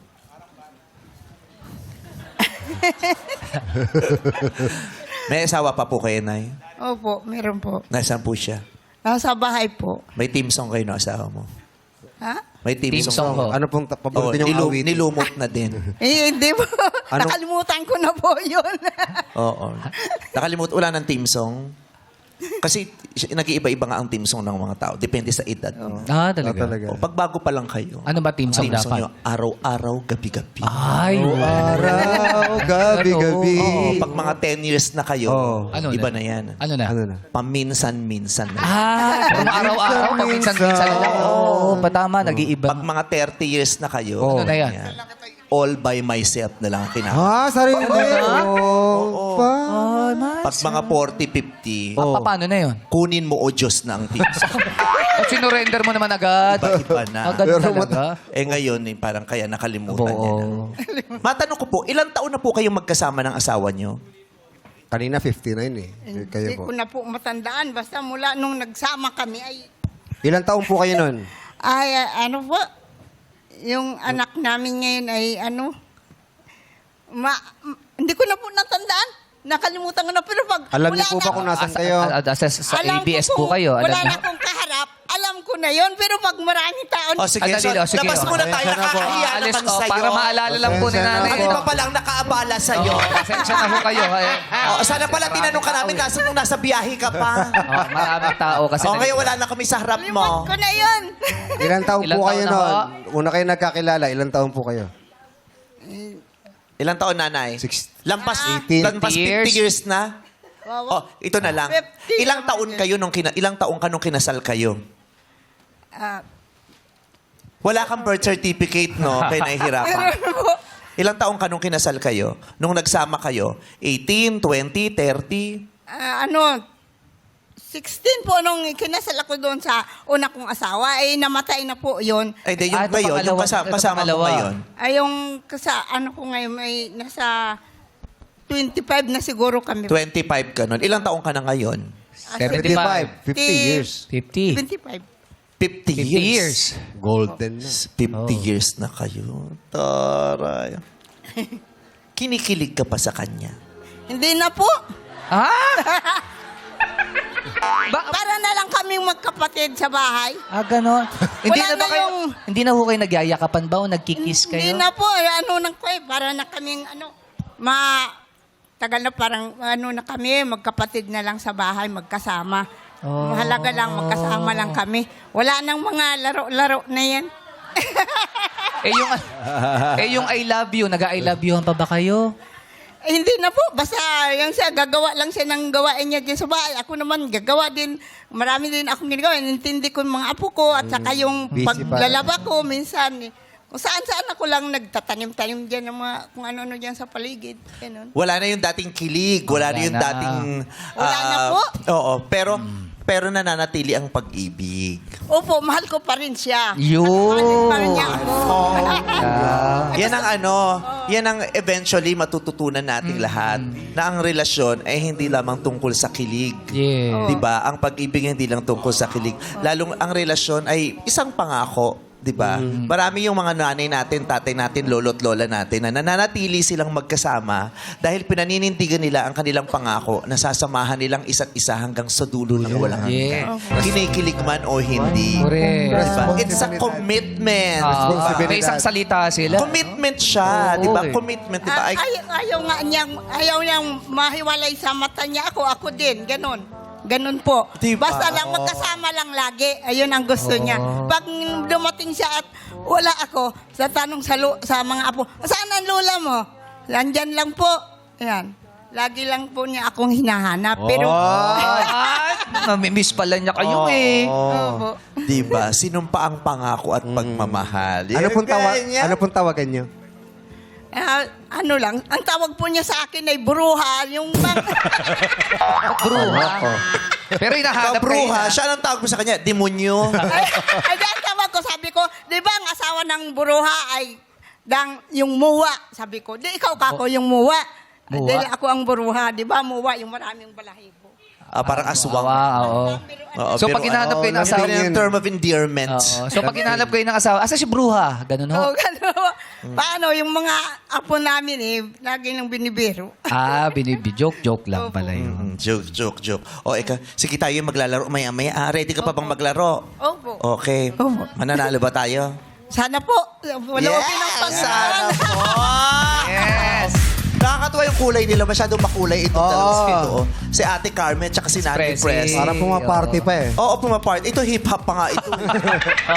May asawa pa po kayo, Nay? Opo, meron po. Nasaan po siya? Nasa bahay po. May team song kayo ng asawa mo? Ha? May team, Team song. song ho. Ano pong Oh, paborito niyong awit? nilumot na din. Hindi po. Ano? Nakalimutan ko na po yun. Oo. Nakalimut, wala ng team song. Kasi nag-iiba-iba nga ang team song ng mga tao. Depende sa edad. Talaga. Talaga. O, pag bago pa lang kayo, Ano ba team song team song dapat? nyo, araw-araw, gabi-gabi. Ay, Araw, gabi-gabi. Oo, pag mga 10 years na kayo, Oo. Ano iba na? na yan. Ano na? Ano na? Paminsan-minsan na. Pero araw-araw, paminsan-minsan lang. Oo, patama, nag-iiba. Pag mga 30 years na kayo, Ano na yan? all by myself na lang ang kinakain. Sarili. Oo. Pag mga 40, 50, Paano na yun? kunin mo o Diyos na ang team song. O sinurrender mo naman agad. Iba-iba na. Agad talaga. Ngayon, parang kaya nakalimutan niya na. Oo. Matanong ko po, ilang taon na po kayong magkasama ng asawa niyo? Kanina 59 eh. Kayo Hindi po. ko na po matandaan. Basta mula nung nagsama kami ay Ilang taon po kayo nun? ano po, yung anak namin ngayon ay hindi ko na po natandaan. Nakalimutan ko na. Pero pag Alam wala niyo po na ba kung nasan kayo? Sa alam ABS ko po kayo. Wala Alam na akong kaharap. Alam ko na yon. Pero pag maraming taon, O sige, Dali, so, sige, labas oh. muna tayo. Nakakahiya Alis, naman oh, sa'yo. para maalala lang po ni Pasensya na nanay. Ano po. pa palang nakaabala sa'yo? Pasensya na po kayo. Sana pala tinanong ka namin nung nasa biyahe ka pa. Maraming tao kasi. O ngayon wala na kami sa harap limot mo. ko na yon. Ilang taon Ilang po kayo taon na nun? Una kayo nagkakilala, ilang taon po kayo? Ilang taon, Nanay? Lampas 18 50 years na? Oh, ito na lang. 50 Ilang naman taon yun. kayo ilang taon ka nung kinasal kayo? Wala kang birth certificate, no? Kaya nahihirapan. Meron po. Ilang taon ka nung kinasal kayo? Nung nagsama kayo? 18, 20, 30? 16 po nung kinasal ako doon sa una kong asawa, ay namatay na po yon. Ay, di, yung Ah, ito ba yun? Yung pangalawa, ito kasama mo pangalawa. ngayon? Ay yung ano ko ngayon, may nasa 25 na siguro kami. 25 ka nun. Ilang taon ka na ngayon? 75. 50 years. 50. 25. 50 50 years. years. Golden na. 50 years na kayo. Taray. Kinikilig ka pa sa kanya. Hindi na po. Para na lang kaming magkapatid sa bahay. Ganon. Hindi Wala na ba na kayo, yung- hindi na ho kayo nagyayakapan ba o nagkikiss kayo? Hindi na po. Para na kaming tagal na parang na kami, magkapatid na lang sa bahay, magkasama. Mahalaga lang, magkasama lang kami. Wala nang mga laro-laro na yan. yung I love you, nag-I love you pa ba kayo? Hindi na po. Basta yung siya, gagawa lang siya ng gawain niya dyan sa bahay. Ako naman, gagawa din. Marami din akong ginagawa. Intindi ko yung mga apo ko at saka yung Busy pa. paglalaba ko minsan. Kung saan-saan ako lang nagtatanim-tanim dyan ng mga kung ano-ano dyan sa paligid. Ganun. Wala na yung dating kilig. Wala na yung Wala na. dating... Wala na po. Oo. Pero pero nananatili ang pag-ibig. Opo, mahal ko pa rin siya. Yun. Mahal pa rin niya ako. Yan ang yan ang eventually matututunan nating lahat na ang relasyon ay hindi lamang tungkol sa kilig. Yeah. 'Di ba? Ang pag-ibig hindi lang tungkol sa kilig. Lalong ang relasyon ay isang pangako, 'di ba? Marami yung mga nanay natin, tatay natin, lolo't lola natin na nananatili silang magkasama dahil pinaninindigan nila ang kanilang pangako na sasamahan nilang isa't isa hanggang sa dulo ng walang hanggan. Kinikilig man o hindi. Correct. Diba? It's a commitment. May isang salita sila. Commitment siya, di ba? Oo, eh. Commitment, di ba? Ayaw niyang mahiwalay sa mata niya ako din, ganun. Ganun po. Diba? Basta lang magkasama lang lagi. Ayun ang gusto niya. Pag dumating siya at wala ako, sa tanong sa mga apo, saan ang lola mo? Nandyan lang po. Ayan. Lagi lang po niya akong hinahanap. Pero, Namimiss pala niya kayo eh. Opo. Di ba? Sinumpa ang pangako at pagmamahal. Ano pong Ganyan. tawagan niyo? ano lang, ang tawag po niya sa akin ay bruha. Yung Bruha. Pero hinahanap kayo Kabruha, na. siya ang tawag mo sa kanya, demonyo. ay, ang tawag ko, sabi ko, di ba ang asawa ng bruha ay yung muwa? Sabi ko, di ikaw kako yung muwa. Muwa? Dahil ako ang bruha, di ba muwa, yung maraming balahibo. Parang aswang. Oo. Oo, So pero pag hinahanap kayo ng ano, asawa, yun yung term of endearment. Oo. So pag hinahanap kayo ng asawa, asa si Bruha? Ganun ho. Oo, gano'n. Paano, yung mga apo namin lagi nang binibiro. Joke lang pala yun. Joke. O, sige tayo maglalaro maya-maya. Ready ka pa bang maglaro? Opo. Okay. Opo. Mananalo ba tayo? Sana po. Wala ko pinang Sana po! Yes! Nakakatuwa yung kulay nila. Masyadong makulay itong dalawang ito. Oh. Si Ate Carmen at si Nanay Presi. Press. Para pumaparty pa eh. Oo, pumapart. Ito hip-hop pa nga. Ito,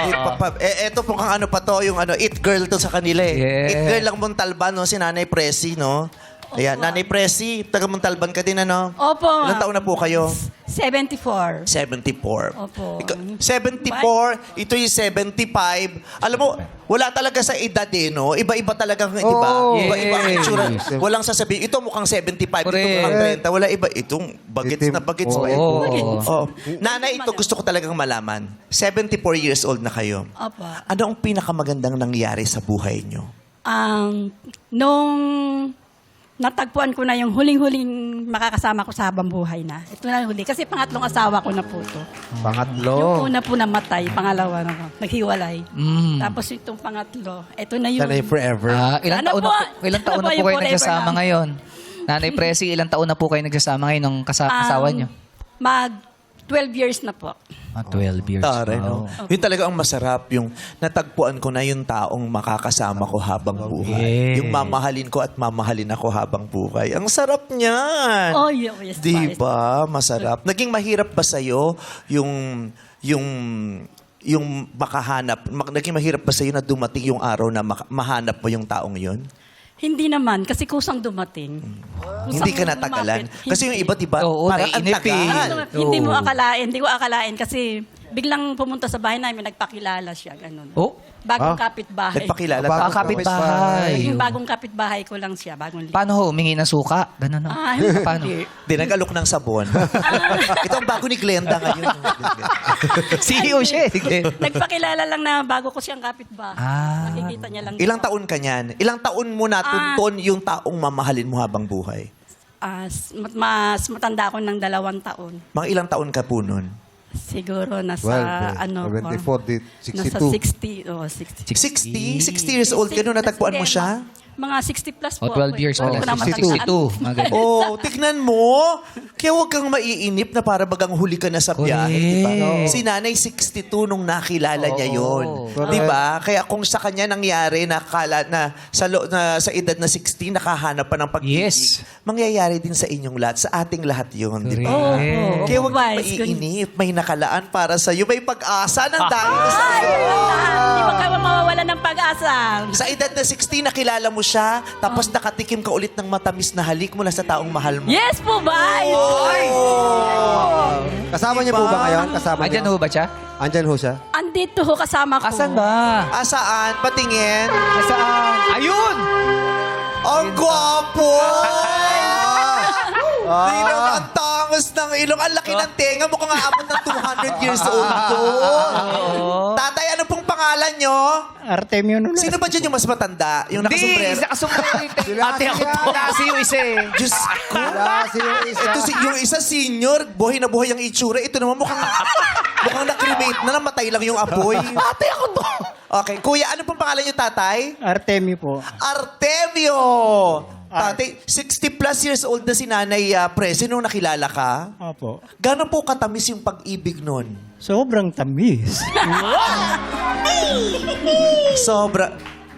hip-hop pa. Ito pong kang ano pa to, yung it girl to sa kanila eh. Yeah. It girl lang Montalban, no? Si Nanay Presi, no? Ayan, Nanay Presi, taga Montalban ka din, ano? Opo. Ilang taon na po kayo? 74. 74. Opo. 74, ito yung 75. Alam mo, wala talaga sa edad eh, no? Iba-iba talagang, di ba? Iba-iba ang itsura. Walang sasabihin, ito mukhang 75, ito Correct. mukhang 30. Wala iba. Itong bagets na bagets pa. Oh. Nanay, ito gusto ko talagang malaman. 74 years old na kayo. Opo. Ano ang pinakamagandang nangyari sa buhay nyo? Nung natagpuan ko na yung huling-huling makakasama ko sa habang buhay na. Ito na yung huli. Kasi pangatlong asawa ko na po to. Yung Pangatlo. una po namatay, pangalawa na po. Naghiwalay. Tapos itong pangatlo, ito na yung... Sanay forever. Ilang Ano taon po? ilang taon Ano na po po yung kayo forever nagsasama lang? ngayon? Nanay Presi, ilang taon na po kayo nagsasama ngayon ng asawa niyo? Mag 12 years na po. 12 years. Tare, no? Yun talaga ang masarap, yung natagpuan ko na yung taong makakasama ko habang buhay. Yeah. Yung mamahalin ko at mamahalin ako habang buhay. Ang sarap niyan. Oh, yes. Di ba? Masarap. Naging mahirap ba sa'yo yung makahanap? Naging mahirap ba sa'yo na dumating yung araw na mahanap mo yung taong yun? Hindi naman, kasi kusang dumating. Hindi ka natagalan? lumapit. Kasi yung iba, diba? Oo, Parang ang naiinip eh. tagal. Hindi ko akalain kasi biglang pumunta sa bahay namin, nagpakilala siya, ganun. Oh? Bagong kapitbahay. Nagpakilala. Bago Kapit-bahay. Yung bagong kapitbahay ko lang siya, bagong Paano ho? Humingi ng suka? Ganun ho. Paano? Di, nag-alok ng sabon. Ito ang bago ni Glenda ngayon. CEO siya eh. Nagpakilala lang na bago ko siyang kapitbahay. Nakikita niya lang. Ilang taon ka niyan? Ilang taon mo natuntun yung taong mamahalin mo habang buhay? Mas matanda ako ng 2 taon. Mga ilang taon ka po nun? Siguro nasa 74, nasa 62. 60. Oh, 60. 60? 60 years old ka nung natagpuan mo siya? Mga 60 plus O, po. 12 years Hindi pala. ko naman 62. Mga ganun. Oh, tignan mo. Kaya huwag kang maiinip na para bagang huli ka na sa biyahe. Di ba? Correct. Si nanay 62 nung nakilala niya yun. Di ba? Kaya kung sa kanya nangyari na sa edad na 60, nakahanap pa ng pag-ibig, Yes. mangyayari din sa inyong lahat, sa ating lahat yun. Di ba? Correct. Kaya huwag kang Wise. maiinip. May nakalaan para sa'yo. May pag-asa ng dahil na Ay, sa'yo. hindi mo ka mawawala ng pag-asa. Sa edad na 60, nakilala mo siya, tapos nakatikim ka ulit ng matamis na halik mula sa taong mahal mo. Yes po ba? Kasama niyo po ba ngayon? Kasama niyo? Andyan ho ba siya? Andyan ho siya? Andito ho kasama ko. Asan ba? Saan? Patingin. Saan? Ayun! Ang gwapo! Di naman tangi tangos ng ilong. Ang laki ng tenga. Mukhang aabot ng 200 years old to. Tatay, ano pong pangalan nyo? Artemio Nunes. Sino ba dyan yung mas matanda? Yung Hindi, nakasombrero? nakasumbrero. Ate ako to. Kasi yung isa eh. Diyos ko. Klase yung isa. Ito yung isa senior, buhay na buhay ang itsura. Ito naman mukhang na-cremate na, namatay lang yung apoy. Ate ako to. Okay, kuya, ano pong pangalan niyo, tatay? Artemio po. Artemio! Tatay, 60 plus years old na si Nanay Presi nung nakilala ka. Opo. Gano'n po katamis yung pag-ibig nun? Sobrang tamis.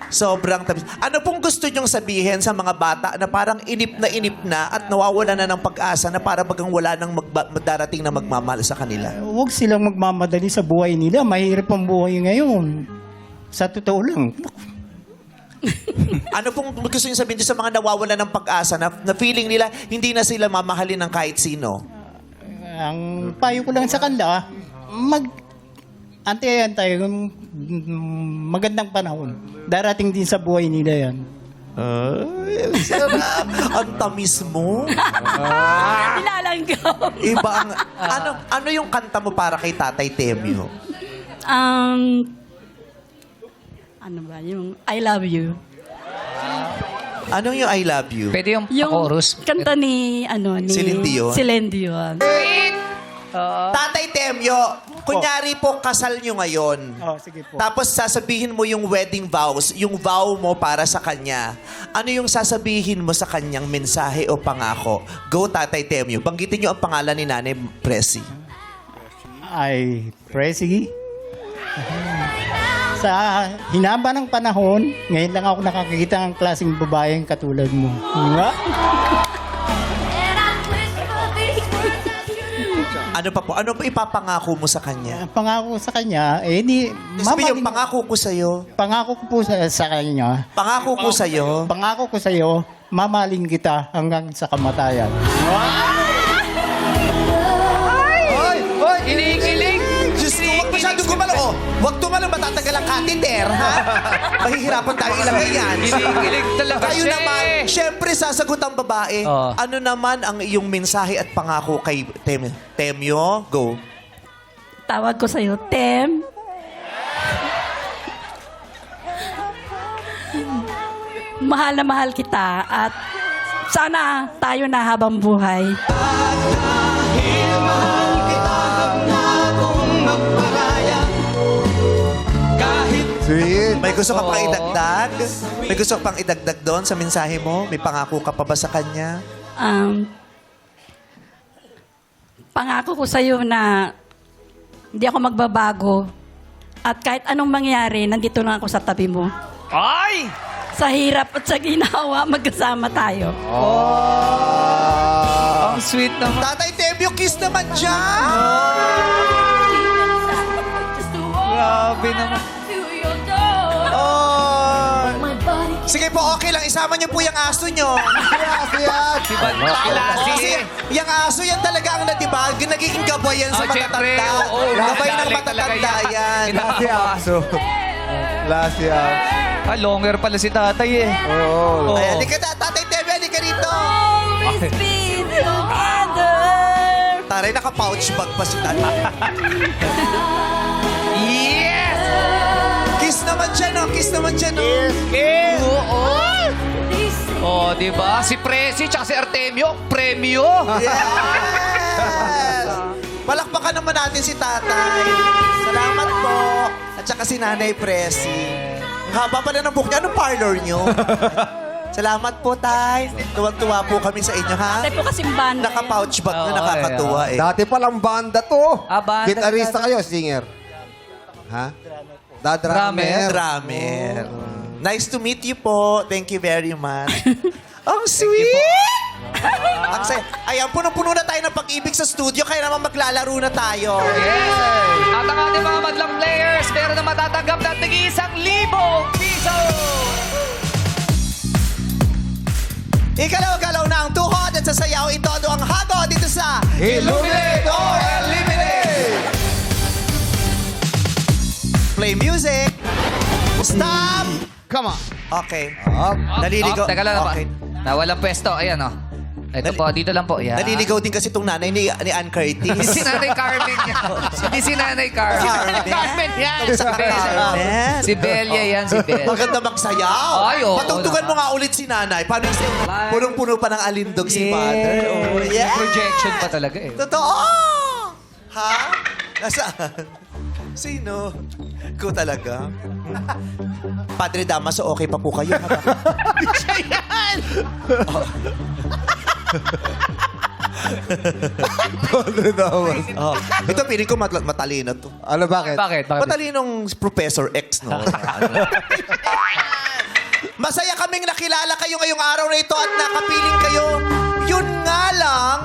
Sobrang tamis. Ano pong gusto nyong sabihin sa mga bata na parang inip na at nawawala na ng pag-asa na para bagang wala nang darating na magmamahal sa kanila? Huwag silang magmamadali sa buhay nila. Mahirap ang buhay ngayon. Sa totoo lang. Ano pong gusto nyo sabihin sa mga nawawala ng pag-asa na feeling nila hindi na sila mamahalin ng kahit sino? Ang payo ko lang sa kanila, antay-antay, magandang panahon. Darating din sa buhay nila yan. Sarap. Ang tamis mo. Nilalanggaw. Iba ang... Ano yung kanta mo para kay Tatay Temio? Ano ba? Yung I love you. Anong yung I love you? Pwede yung Yung chorus. kanta ni Celine Dion? Celine Dion. Tatay Temio, kunyari po kasal nyo ngayon. Oh, sige po. Tapos sasabihin mo yung wedding vows, yung vow mo para sa kanya. Ano yung sasabihin mo sa kanyang mensahe o pangako? Go, Tatay Temio. Banggitin nyo ang pangalan ni Nanay Presi. Ay, Presi. Sa hinaba ng panahon, ngayon lang ako nakakita ng klaseng babaeng katulad mo. Nga? Ano pa po? Ano pa ipapangako mo sa kanya? Ang pangako sa kanya, Sabihin yung pangako ko sa'yo. Pangako ko po sa kanya, Pangako ko sa'yo. pangako ko sa iyo, mamahalin kita hanggang sa kamatayan. Kinikilig. Diyos ko, huwag masyadong gumalo. Oh. Huwag tumalo, matatagal ang catheter, ha? Mahihirapan tayo ilagay yan. Kinikilig talaga Kayo siya naman, eh. syempre sasagot ang babae. Oh. Ano naman ang iyong mensahe at pangako kay Temio? Go. Tawag ko sa'yo, Tem. Mahal na mahal kita at sana tayo na habang buhay. Sweet. May gusto ka pang idagdag? May gusto ka pang idagdag doon sa mensahe mo? May pangako ka pa ba sa kanya? Pangako ko sa'yo na hindi ako magbabago at kahit anong mangyari, nandito lang ako sa tabi mo. Ay! Sa hirap at sa ginawa, magkasama tayo. Ang sweet naman. Tatay Temio, kiss naman dyan! Grabe naman. Oh. Sige po, okay lang. Isama niyo po yung aso niyo. Gracias. Si Banda Kasi Kilasi. yung aso yan talaga ang nadiba. Nagiging gabay yan sa Siyempre. matatanda. Oo, Gabay ng galing talaga matatanda yan. Gracias. Gracias. Ah, longer pala si tatay eh. Oo. Ay, halika na, Tatay Temio, halika rito. Always be together. Taray, naka-pouch bag pa si tatay. Yes! Kiss naman siya, no? Kiss naman siya, no? Yes! Oo. Oh, di ba? Si Presi tsaka si Artemio, premyo. Yes! Palakpakan naman natin si tatay. Salamat po. At saka si Nanay Presi. Ang haba pala ng buhok niya. Anong parlor niyo? Salamat po, tay. Tuwag-tuwa po kami sa inyo, ha? Dati po kasing banda. Naka-pouch bag na Oo, nakakatuwa, eh. Dati palang banda to. Ah, banda. Gitarista kayo, singer. Ha? Drummer. Drummer. Nice to meet you po. Thank you very much. Ang sweet! Ang saya. Ayan, punong-puno na tayo ng pag-ibig sa studio, kaya naman maglalaro na tayo. Yes! At ang ating mga madlang players, meron na matatanggap na tig-1,000 piso. Ikalaw-galaw na ang tuhod at sasayaw ito ang hago dito sa Illuminate or Eliminate! Play music. Stop! Come on. Okay. Up. Naliligo. Teka lang naman. Okay. Nawalang pwesto. Ayan, oh. Ito po, dito lang po. Yan. Naliligaw din kasi itong nanay ni Ann Hindi Curtis. si Nanay Carmen yan. Hindi si Nanay Carmen. Carmen yan. Carmen. Si Belia yan, si Belia. Maganda magsayaw. Ay, oo Patugtugan mo naman. nga ulit si nanay. Paano yung punong-puno pa ng alindog si mother? Oh, May yeah. projection pa talaga eh. Totoo! Ha? Nasaan? Sino? Ko talaga? Padre Damaso, okay pa po kayo? Siya yan. Oh. Ito, piling ko matalino to. Ano, bakit? Bakit? Matalinong Professor X, no? Masaya kaming nakilala kayo ngayong araw na ito at nakapiling kayo. Yun nga lang,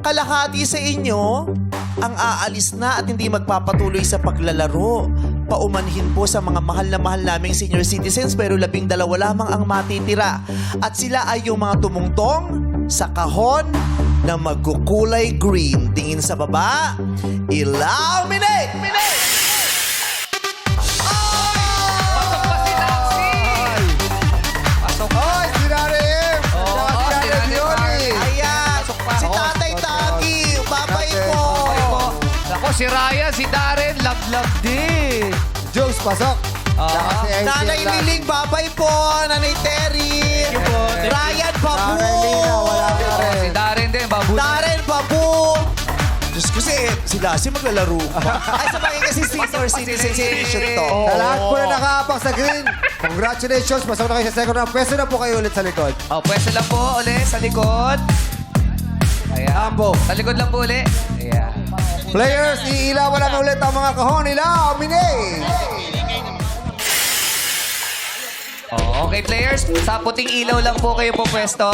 kalahati sa inyo ang aalis na at hindi magpapatuloy sa paglalaro. Paumanhin po sa mga mahal na mahal naming senior citizens pero 12 lamang ang matitira. At sila ay yung mga tumungtong sa kahon na magkukulay green. Tingin sa baba. Illuminate! Pasok pa si Taxi! Pasok pa. Hoy, si Nanay Em! Oo, Tsaka si si Nanay Nanay Fioli! Ayan, si Tatay Tagi. Babay po. Ako, si Ryan, si Darren, love din. Jules, pasok! Tsaka si MC Nanay Atlas. Liling, babay po. Nanay Terry. Ryan, babu. Nanay Lina, wala na rin. Si Darren din, babu. Darren, babu. Diyos ko sila si maglalaro pa. Ay, sa bagay kasi senior citizen edition to. Sa lahat po na nakaapak sa green, congratulations! Pasok na kayo sa second round. Pwesto na po kayo ulit sa likod. Oh, pwesto lang po ulit sa likod. Ayan. Ambo. Sa likod lang po ulit. Ayan. Players, iilawan namin ulit ang mga kahon nila. Minay! Oh, okay, players. Sa puting ilaw lang po kayo po pwesto.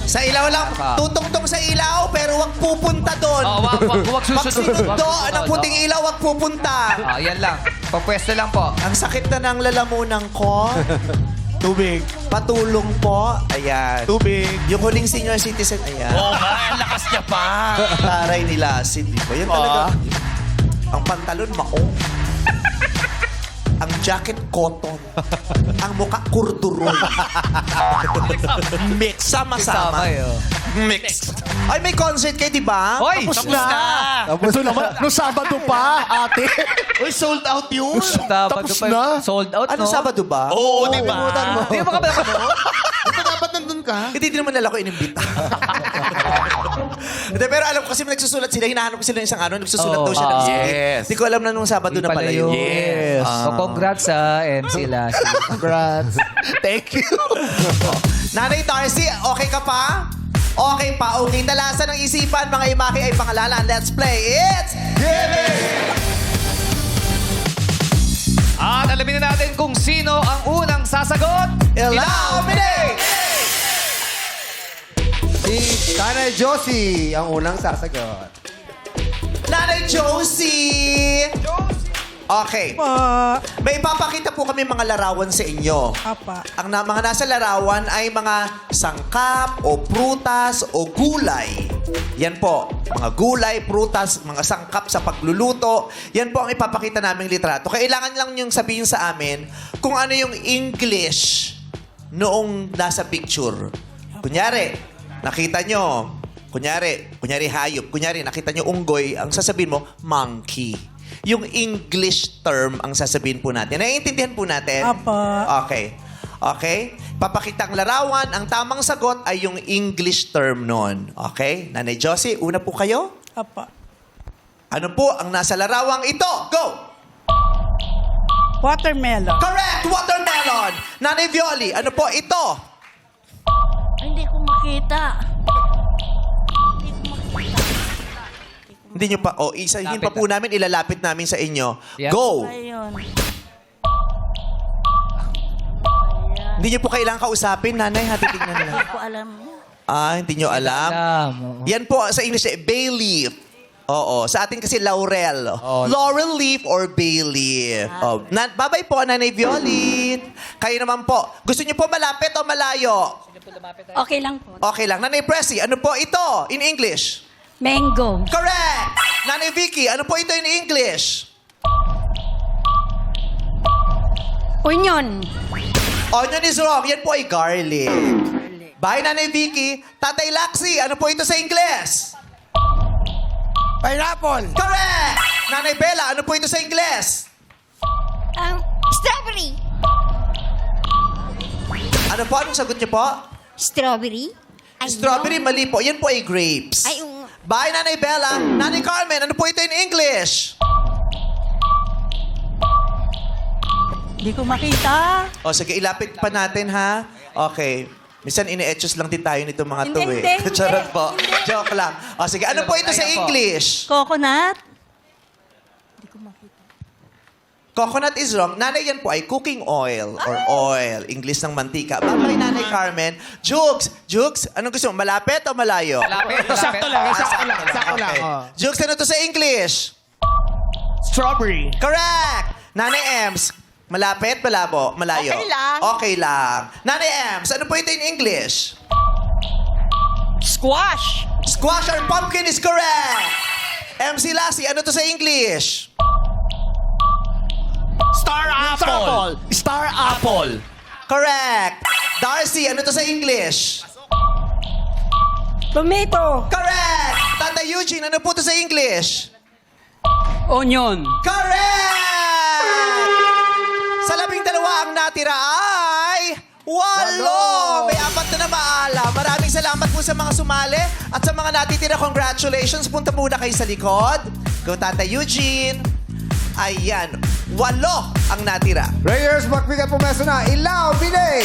Sa ilaw lang, tutungtong sa ilaw, pero wag pupunta doon. Oh, wag Pag susunod. sinundo, ng puting ilaw, wag pupunta. Ah, yan lang. Papwesto lang po. Ang sakit na ng lalamunan ko. Tubig. Patulong po. Ayan. Tubig. Yung huling senior citizen, ayan. Oo nga, ang lakas niya pa. Taray nila, Cindy ba? Yan talaga. Ang pantalon, maong. Ang jacket, cotton. Ang mukha, kurduroy. Mix. Sama-sama. Mix. Ay, may concert kayo, di ba? Hoy! Tapos na. Ito naman, no Sabado pa, ate. Uy, sold out yun. Tapos na. Sold out, Ano, no? Sabado ba? Oo, di ba? Hindi mo ka ba Ito dapat nandun ka. Hindi din naman nila ako inimbita. Hindi, pero alam ko kasi nagsusulat sila, hinahanap ko sila ng isang nagsusulat daw siya ng script. Yes. Hindi ko alam na nung Sabado na pala yun. Yes. So, congrats sa MC Lassie. Congrats! Thank you. Nanay Tarsi, okay ka pa? Okay pa. Okay, talasan ng isipan, mga imaki ay pangalanan. Let's play. It's At alamin na natin kung sino ang unang sasagot. Illuminate! Si Nanay Josie ang unang sasagot. Nanay Josie! Okay. May ipapakita po kami mga larawan sa inyo. Apa. Ang mga nasa larawan ay mga sangkap o prutas o gulay. Yan po. Mga gulay, prutas, mga sangkap sa pagluluto. Yan po ang ipapakita naming litrato. Kailangan lang yung sabihin sa amin kung ano yung English noong nasa picture. Kunyari, nakita nyo, kunyari hayop, kunyari nakita nyo unggoy, ang sasabihin mo, monkey. Yung English term ang sasabihin po natin. Naiintindihan po natin? Apa. Okay. Okay? Papakitang larawan. Ang tamang sagot ay yung English term nun. Okay? Nanay Josie, una po kayo. Apa. Ano po ang nasa larawang ito? Go! Watermelon. Correct! Watermelon! Nanay Violi, ano po ito? Hindi ko makita. Hindi nyo pa. O, isahin pa Lapit po namin. Ilalapit namin sa inyo. Yep. Go! Ayun. Hindi nyo po kailangan kausapin, nanay. Ha, titignan nila. Hindi ko alam. Hindi nyo alam. Yan po sa English, bay leaf. Oo. Sa atin kasi laurel. Laurel leaf or bay leaf. Oh. Babay po, Nanay Violet. Kayo naman po. Gusto niyo po malapit o malayo? Okay lang po. Okay lang. Nanay Pressy, ano po ito in English? Mango. Correct! Nanay Vicky, ano po ito in English? Onion. Onion is wrong. Yan po ay garlic. Bye, Nanay Vicky. Tatay Laxi, ano po ito sa Ingles? Pineapple. Correct! Nanay Bella, ano po ito sa Ingles? Strawberry. Ano po? Anong sagot niyo po? Strawberry? Ay, Strawberry, no. mali po. Yan po ay grapes. Ay, oo. Bye, Nanay Bella. Nanay Carmen, ano po ito in English? Hindi ko makita. O, sige, ilapit pa natin, ha? Okay. Minsan, ine-etchos lang din tayo nito mga Hindi, to, hindi, eh. hindi. Charot po. Joke lang. O, sige, ano po ito sa Ayan po. English? Coconut. Coconut is wrong. Nanay, yan po ay cooking oil or oil. English ng mantika. Bye-bye, Nanay Carmen. Jukes, anong gusto mo? Malapit o malayo? Malapit. Sakto lang, sakto lang, sakto lang. Okay. Oh. Jukes, ano to sa English? Strawberry. Correct! Nanay Ems, malapit, malabo, malayo? Okay lang. Okay lang. Nanay Ems, ano po ito in English? Squash. Squash or pumpkin is correct! MC Lassie, ano to sa English? Star apple. Star apple. Correct! Darcy, ano to sa English? Tomato. Correct! Tata Eugene, ano po to sa English? Onion. Correct! Sa 12 ang natira ay 8! May 4 na maala. Maraming salamat po sa mga sumali. At sa mga natitira, congratulations. Punta muna kayo sa likod. Go, Tata Eugene. Ayan. 8 ang natira. Players, magbigat pumeso na. Ilaw, Binay!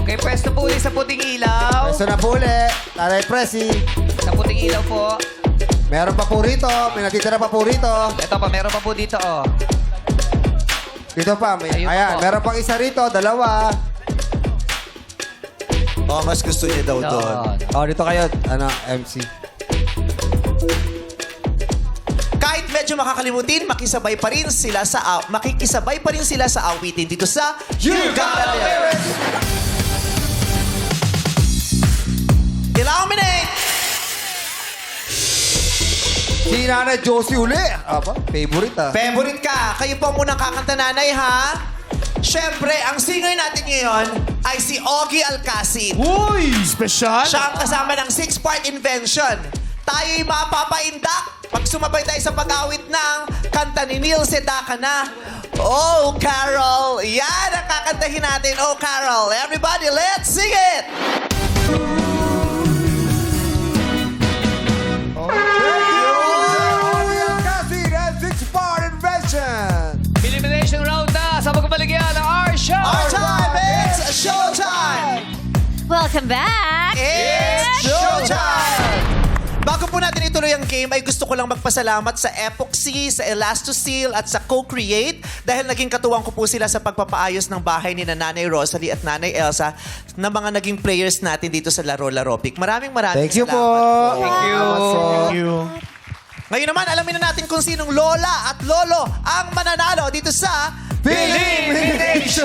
Okay, pwesto po ulit sa puting ilaw. Pwesto na po ulit. Nanay Presi. Sa puting ilaw po. Meron pa po rito. May natitira pa po rito. Ito pa, meron pa po dito, oh. Dito pa. Ayun pa Ayan, po. meron pang isa rito. 2. Oh, mas gusto niya daw doon. Oh, dito kayo. MC. Kahit medyo makakalimutin, makikisabay pa rin sila sa awitin dito sa You Gotta Live. Illuminate! Si Nanay Josie uli. Aba, favorite Favorite ka. Kayo po munang kakanta, Nanay, ha? Siyempre, ang singer natin ngayon ay si Ogie Alcacid. Uy! Special. Siya ang kasama ng 6-part invention. Tayo'y mapapaindak pag sumabay tayo sa pag-awit ng kanta ni Neil Sedaka na Oh, Carol. Yan ang kakantahin natin. Oh, Carol. Everybody, let's sing it! Elimination round na sa pagbaligyan ng our show. Our time is showtime! Welcome back. It's showtime! Bago po natin ituloy ang game, ay gusto ko lang magpasalamat sa Epoxy, sa Elastoseal at sa Co-Create dahil naging katuwang ko po sila sa pagpapaayos ng bahay ni Nanay Rosalie at Nanay Elsa na mga naging players natin dito sa Laro Laropic. Maraming Thank you salamat po. Thank you. Thank you. Ngayon naman, alamin na natin kung sinong lola at lolo ang mananalo dito sa Elimination!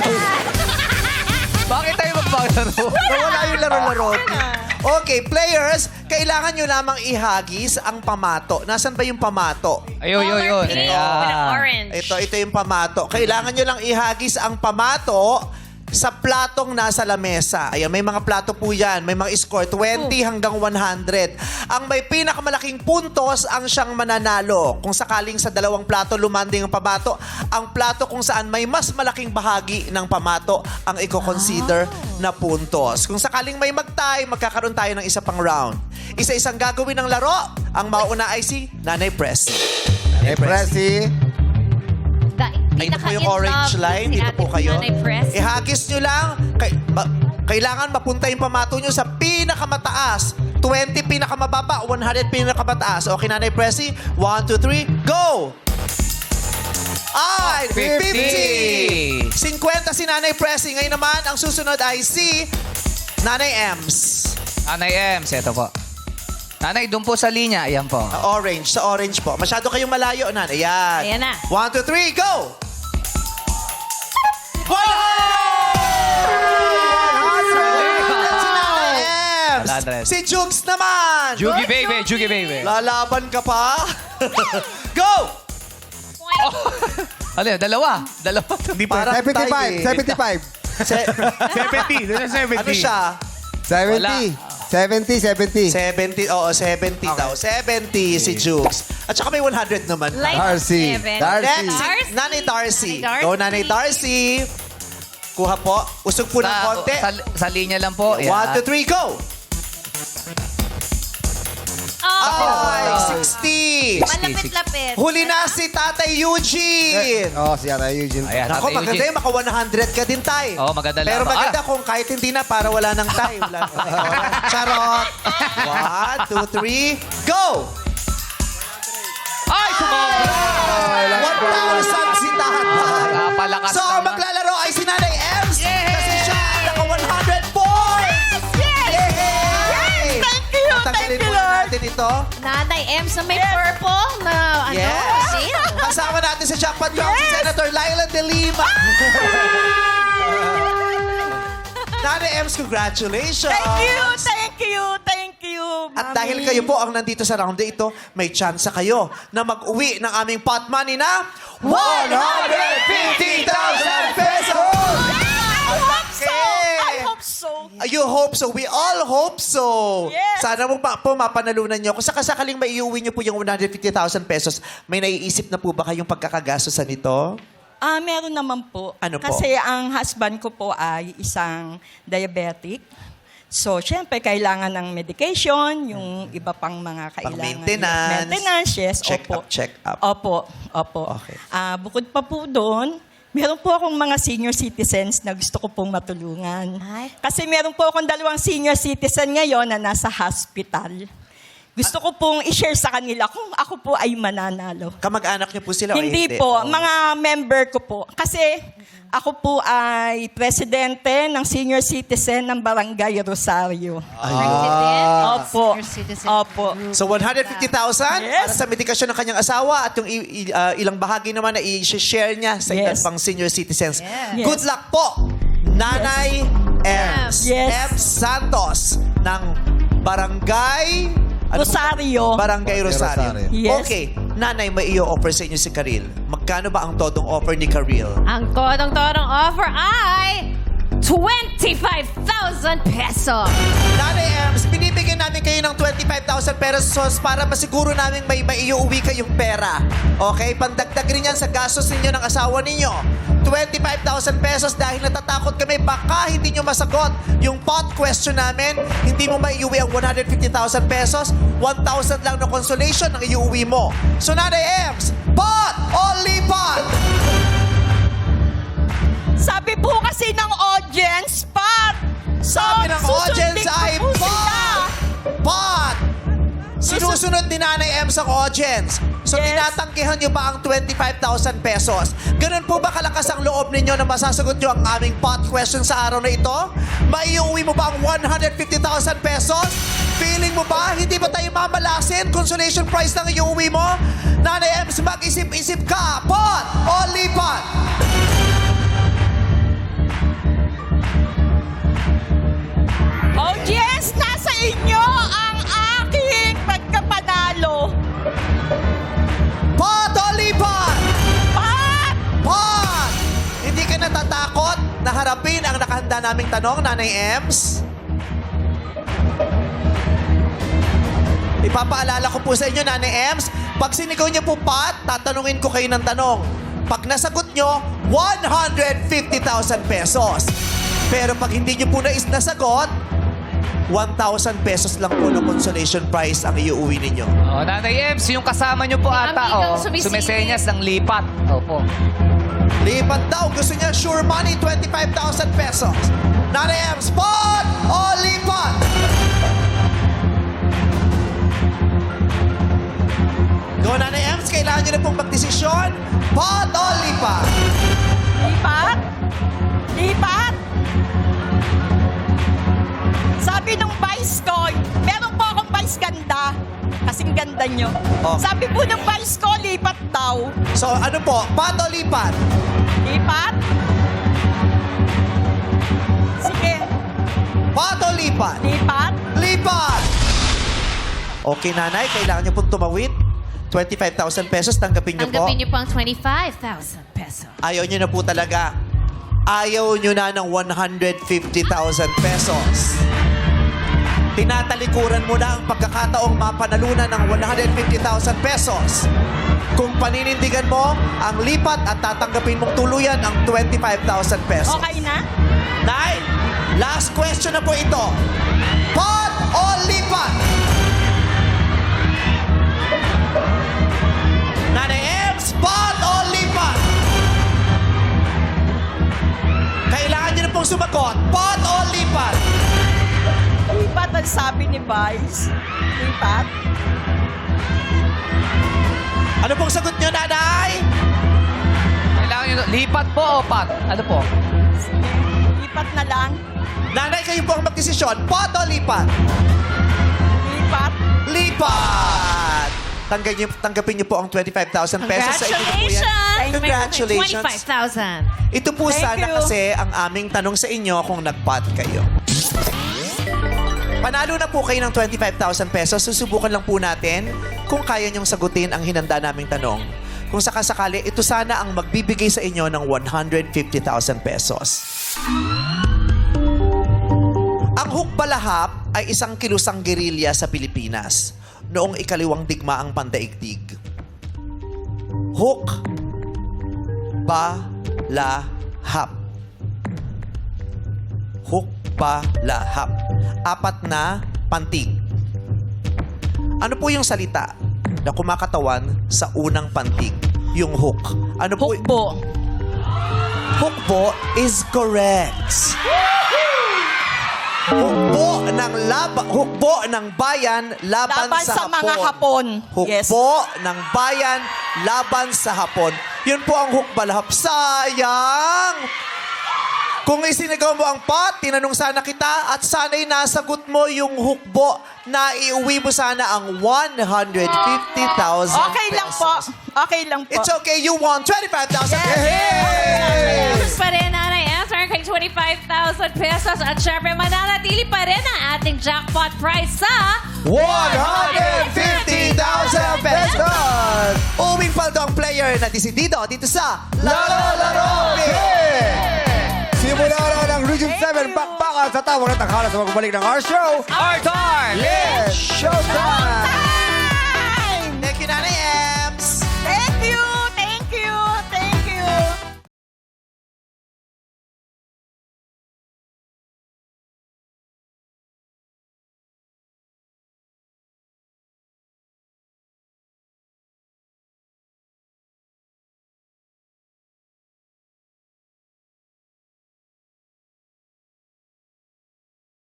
Bakit tayo magbaglaro? Nawala yung laro-laro. Okay, players, kailangan nyo lamang ihagis ang pamato. Nasaan ba yung pamato? Ayun, yun. Pink Ayan. with orange. Ito yung pamato. Kailangan nyo lang ihagis ang pamato sa platong nasa lamesa. Ayan, may mga plato po yan. May mga score, 20 hanggang 100. Ang may pinakamalaking puntos ang siyang mananalo. Kung sakaling sa 2 plato lumanding ang pamato, ang plato kung saan may mas malaking bahagi ng pamato ang i-consider na puntos. Kung sakaling may mag-tie, magkakaroon tayo ng isa pang round. Isa-isang gagawin ng laro. Ang mauna ay si Nanay Presi. Hey, Presi. Ay, ito po yung orange line. Dito po kayo. Ihagis nyo lang. Kailangan mapunta yung pamato nyo sa pinakamataas. 20 pinakamababa, 100 pinakamataas. Okay, Nanay Presi? 1, 2, 3, go! Ay, 50! 50 si Nanay Presi. Ngayon naman, ang susunod ay si Nanay Ems. Nanay Ems, ito po. Nanay, doon po sa linya. Ayan po. Orange, sa orange po. Masyado kayong malayo, Nanay. Ayan. Ayan na. 1, 2, 3, go! Si Jukes naman! Jugi baby. Lalaban ka pa? Go! Ano yun? Dalawa. Hindi pa. 75. 70. Doon sa 70. Ano siya? 70. 70. 70. Oo, 70 daw. 70 si Jukes. At saka may 100 naman. Darcy. Next, Darcy. si Nanay Darcy. Nanay Darcy. Go, Nanay Darcy. Kuha po. Usog po ng konti. Sa linya lang po. 1, Ayan. 2, 3, go! Ay, 60. Malapit-lapit. Huli na si Tatay Eugene. Si Ate Eugene. Ayan, Ako, Tatay maganda Eugene. yun. Maka 100 ka din, Tay. Oo, maganda lang. Pero Baka- maganda kung kahit hindi na, para wala nang Tay. Wala nang Tay. Charot. 1, 2, 3, go! Ay, sumobra! 1,000 si Tatay. Napalakas So, ang naman. maglalaro ay si Nanay Ems. Kasi siya ang naka 100 points. Yay! Thank you, Tanggalin thank you, muna Lord. natin ito. Nanay M sa may purple na Yes. seal. Kasama natin sa jackpot round si Senator Laila De Lima. Nanay Ems, congratulations. Thank you. At dahil kayo po ang nandito sa round na ito, may chance kayo na mag-uwi ng aming pot money na 150,000 pesos! I hope so. You hope so. We all hope so. Yes. Sana po mapanalunan nyo. Kung sakasakaling maiuwi nyo po yung 150,000 pesos, may naiisip na po ba kayong pagkakagastosan nito? Meron naman po. Ano po? Kasi ang husband ko po ay isang diabetic. So, syempre, kailangan ng medication, yung iba pang mga kailangan. Pang-maintenance. Maintenance, yes. Check Opo. up, check up. Opo. Okay. Bukod pa po doon, meron po akong mga senior citizens na gusto ko pong matulungan. Ay. Kasi meron po akong 2 senior citizen ngayon na nasa hospital. Gusto ko pong i-share sa kanila kung ako po ay mananalo. Kamag-anak niyo po sila o Hindi hindi? po, Oh. mga member ko po. Kasi ako po ay presidente ng senior citizen ng Barangay Rosario. Opo. Opo. So 150,000 para Yes. sa medikasyon ng kanyang asawa at yung ilang bahagi naman na i-share niya sa ilang Yes. pang senior citizens. Yes. Good luck po, Nanay Ems. Yes. Ems Santos ng Barangay Barangay Rosario. Rosario. Yes. Okay, Nanay, may i-offer sa inyo si Karil. Magkano ba ang todong offer ni Karil? Ang todong-todong offer ay 25,000 pesos. Nanay Ems, binibigyan namin kayo ng 25,000 pesos para masiguro namin may maiuwi kayong pera. Okay? Pandagdag rin yan sa gastos ninyo ng asawa ninyo. 25,000 pesos dahil natatakot kami baka hindi nyo masagot yung pot question namin. Hindi mo maiuwi ang 150,000 pesos. 1,000 lang na consolation ang iuwi mo. So Nanay Ems, pot o lipat? Sabi po kasi ng audience, Pat! Sabi ng audience ay pot! Pot! Sinusunod ni Nanay Ems ang audience. So, Yes. tinatangkihan nyo ba ang 25,000 pesos? Ganun po ba kalakas ang loob ninyo na masasagot nyo ang aming pot question sa araw na ito? Maiuwi mo ba ang 150,000 pesos? Feeling mo ba? Hindi ba tayo mamalasin? Consolation prize lang iuwi mo? Nanay Ems, mag-isip-isip ka. Pot o lipat? Audience, nasa inyo ang aking pagkapanalo. Pot o lipat? Pat! Pot! Hindi ka natatakot na harapin ang nakahanda naming tanong, Nanay Ems? Ipapaalala ko po sa inyo, Nanay Ems, pag sinigaw niyo po pot, tatanungin ko kayo ng tanong. Pag nasagot nyo, 150,000 pesos. Pero pag hindi nyo po nasagot, 1,000 pesos lang po na consolation prize ang iuwi ninyo. Oh, Nanay Ems, yung kasama nyo po ata, amigang sumisingit. sumisenyas ng lipat. Opo. Lipat daw. Gusto niya sure money, 25,000 pesos. Nanay Ems, pot o lipat? Go, Nanay Ems. Kailangan niyo na pong magdesisyon. Pot o lipat? Lipat? Lipat? Sabi nung vice ko, meron po akong vice ganda. Kasing ganda nyo. Oh. Sabi po ng vice ko, lipat daw. So, ano po? Pot o lipat? Lipat? Sige, Pot o lipat? lipat? Lipat! Okay, Nanay. Kailangan niyo pong tumawid. 25,000 pesos. Tanggapin niyo po. Tanggapin niyo pang 25,000 pesos. Ayaw niyo na po talaga. Ayaw nyo na ng 150,000 pesos. Tinatalikuran mo na ang pagkakataong mapanalunan ng 150,000 pesos. Kung paninindigan mo ang lipat at tatanggapin mong tuluyan ang 25,000 pesos. Okay na? Nay, last question na po ito. Pot o lipat? Nanay Ems, pot o lipat? Kailangan nyo na pong sumagot. Pot o lipat? Lipat ang sabi ni Vice. Lipat? Ano pong sagot nyo, nanay? Kailangan nyo, lipat po o pat? Ano po? Lipat na lang. Nanay, kayo po ang magdesisyon. Pot o lipat? Lipat? Lipat! Tanggapin niyo po ang 25,000 pesos sa inyo po yan. Congratulations! Congratulations. 25,000. Ito po Thank sana you. kasi ang aming tanong sa inyo kung nagpat kayo. Panalo na po kayo ng 25,000 pesos. Susubukan lang po natin kung kaya niyong sagutin ang hinanda naming tanong. Kung sakasakali, ito sana ang magbibigay sa inyo ng 150,000 pesos. Ang hukbalahap ay isang kilusang gerilya sa Pilipinas noong ikaliwang digmaang pandaigdig. Hukbalahap. Hukbalahap. 4 na pantig. Ano po yung salita na kumakatawan sa unang pantig? Yung hook. Ano po? Hukbo. Hukbo is correct. Hukbo ng bayan laban sa mga Hapon. Yes. Hukbo ng bayan laban sa Hapon. Yun po ang hukbalahap. Sayang! Kung isinagaw mo ang pot, tinanong sana kita at sana'y nasagot mo yung hukbo na iuwi mo sana ang 150,000 Okay lang po. pesos. Okay lang po. It's okay. You won 25,000 Pesos pa rin, Nanay Answer kay 25,000 pesos. At syempre, mananatili pa rin ang ating jackpot prize sa 150,000 pesos! Uming paldo ang player na desidido dito sa Laro-Laro Simula na ng Region 7, bakbakan sa tawag na tanghala sa magbalik ng our show. Our time! Yes! Showtime! Thank you, Nanay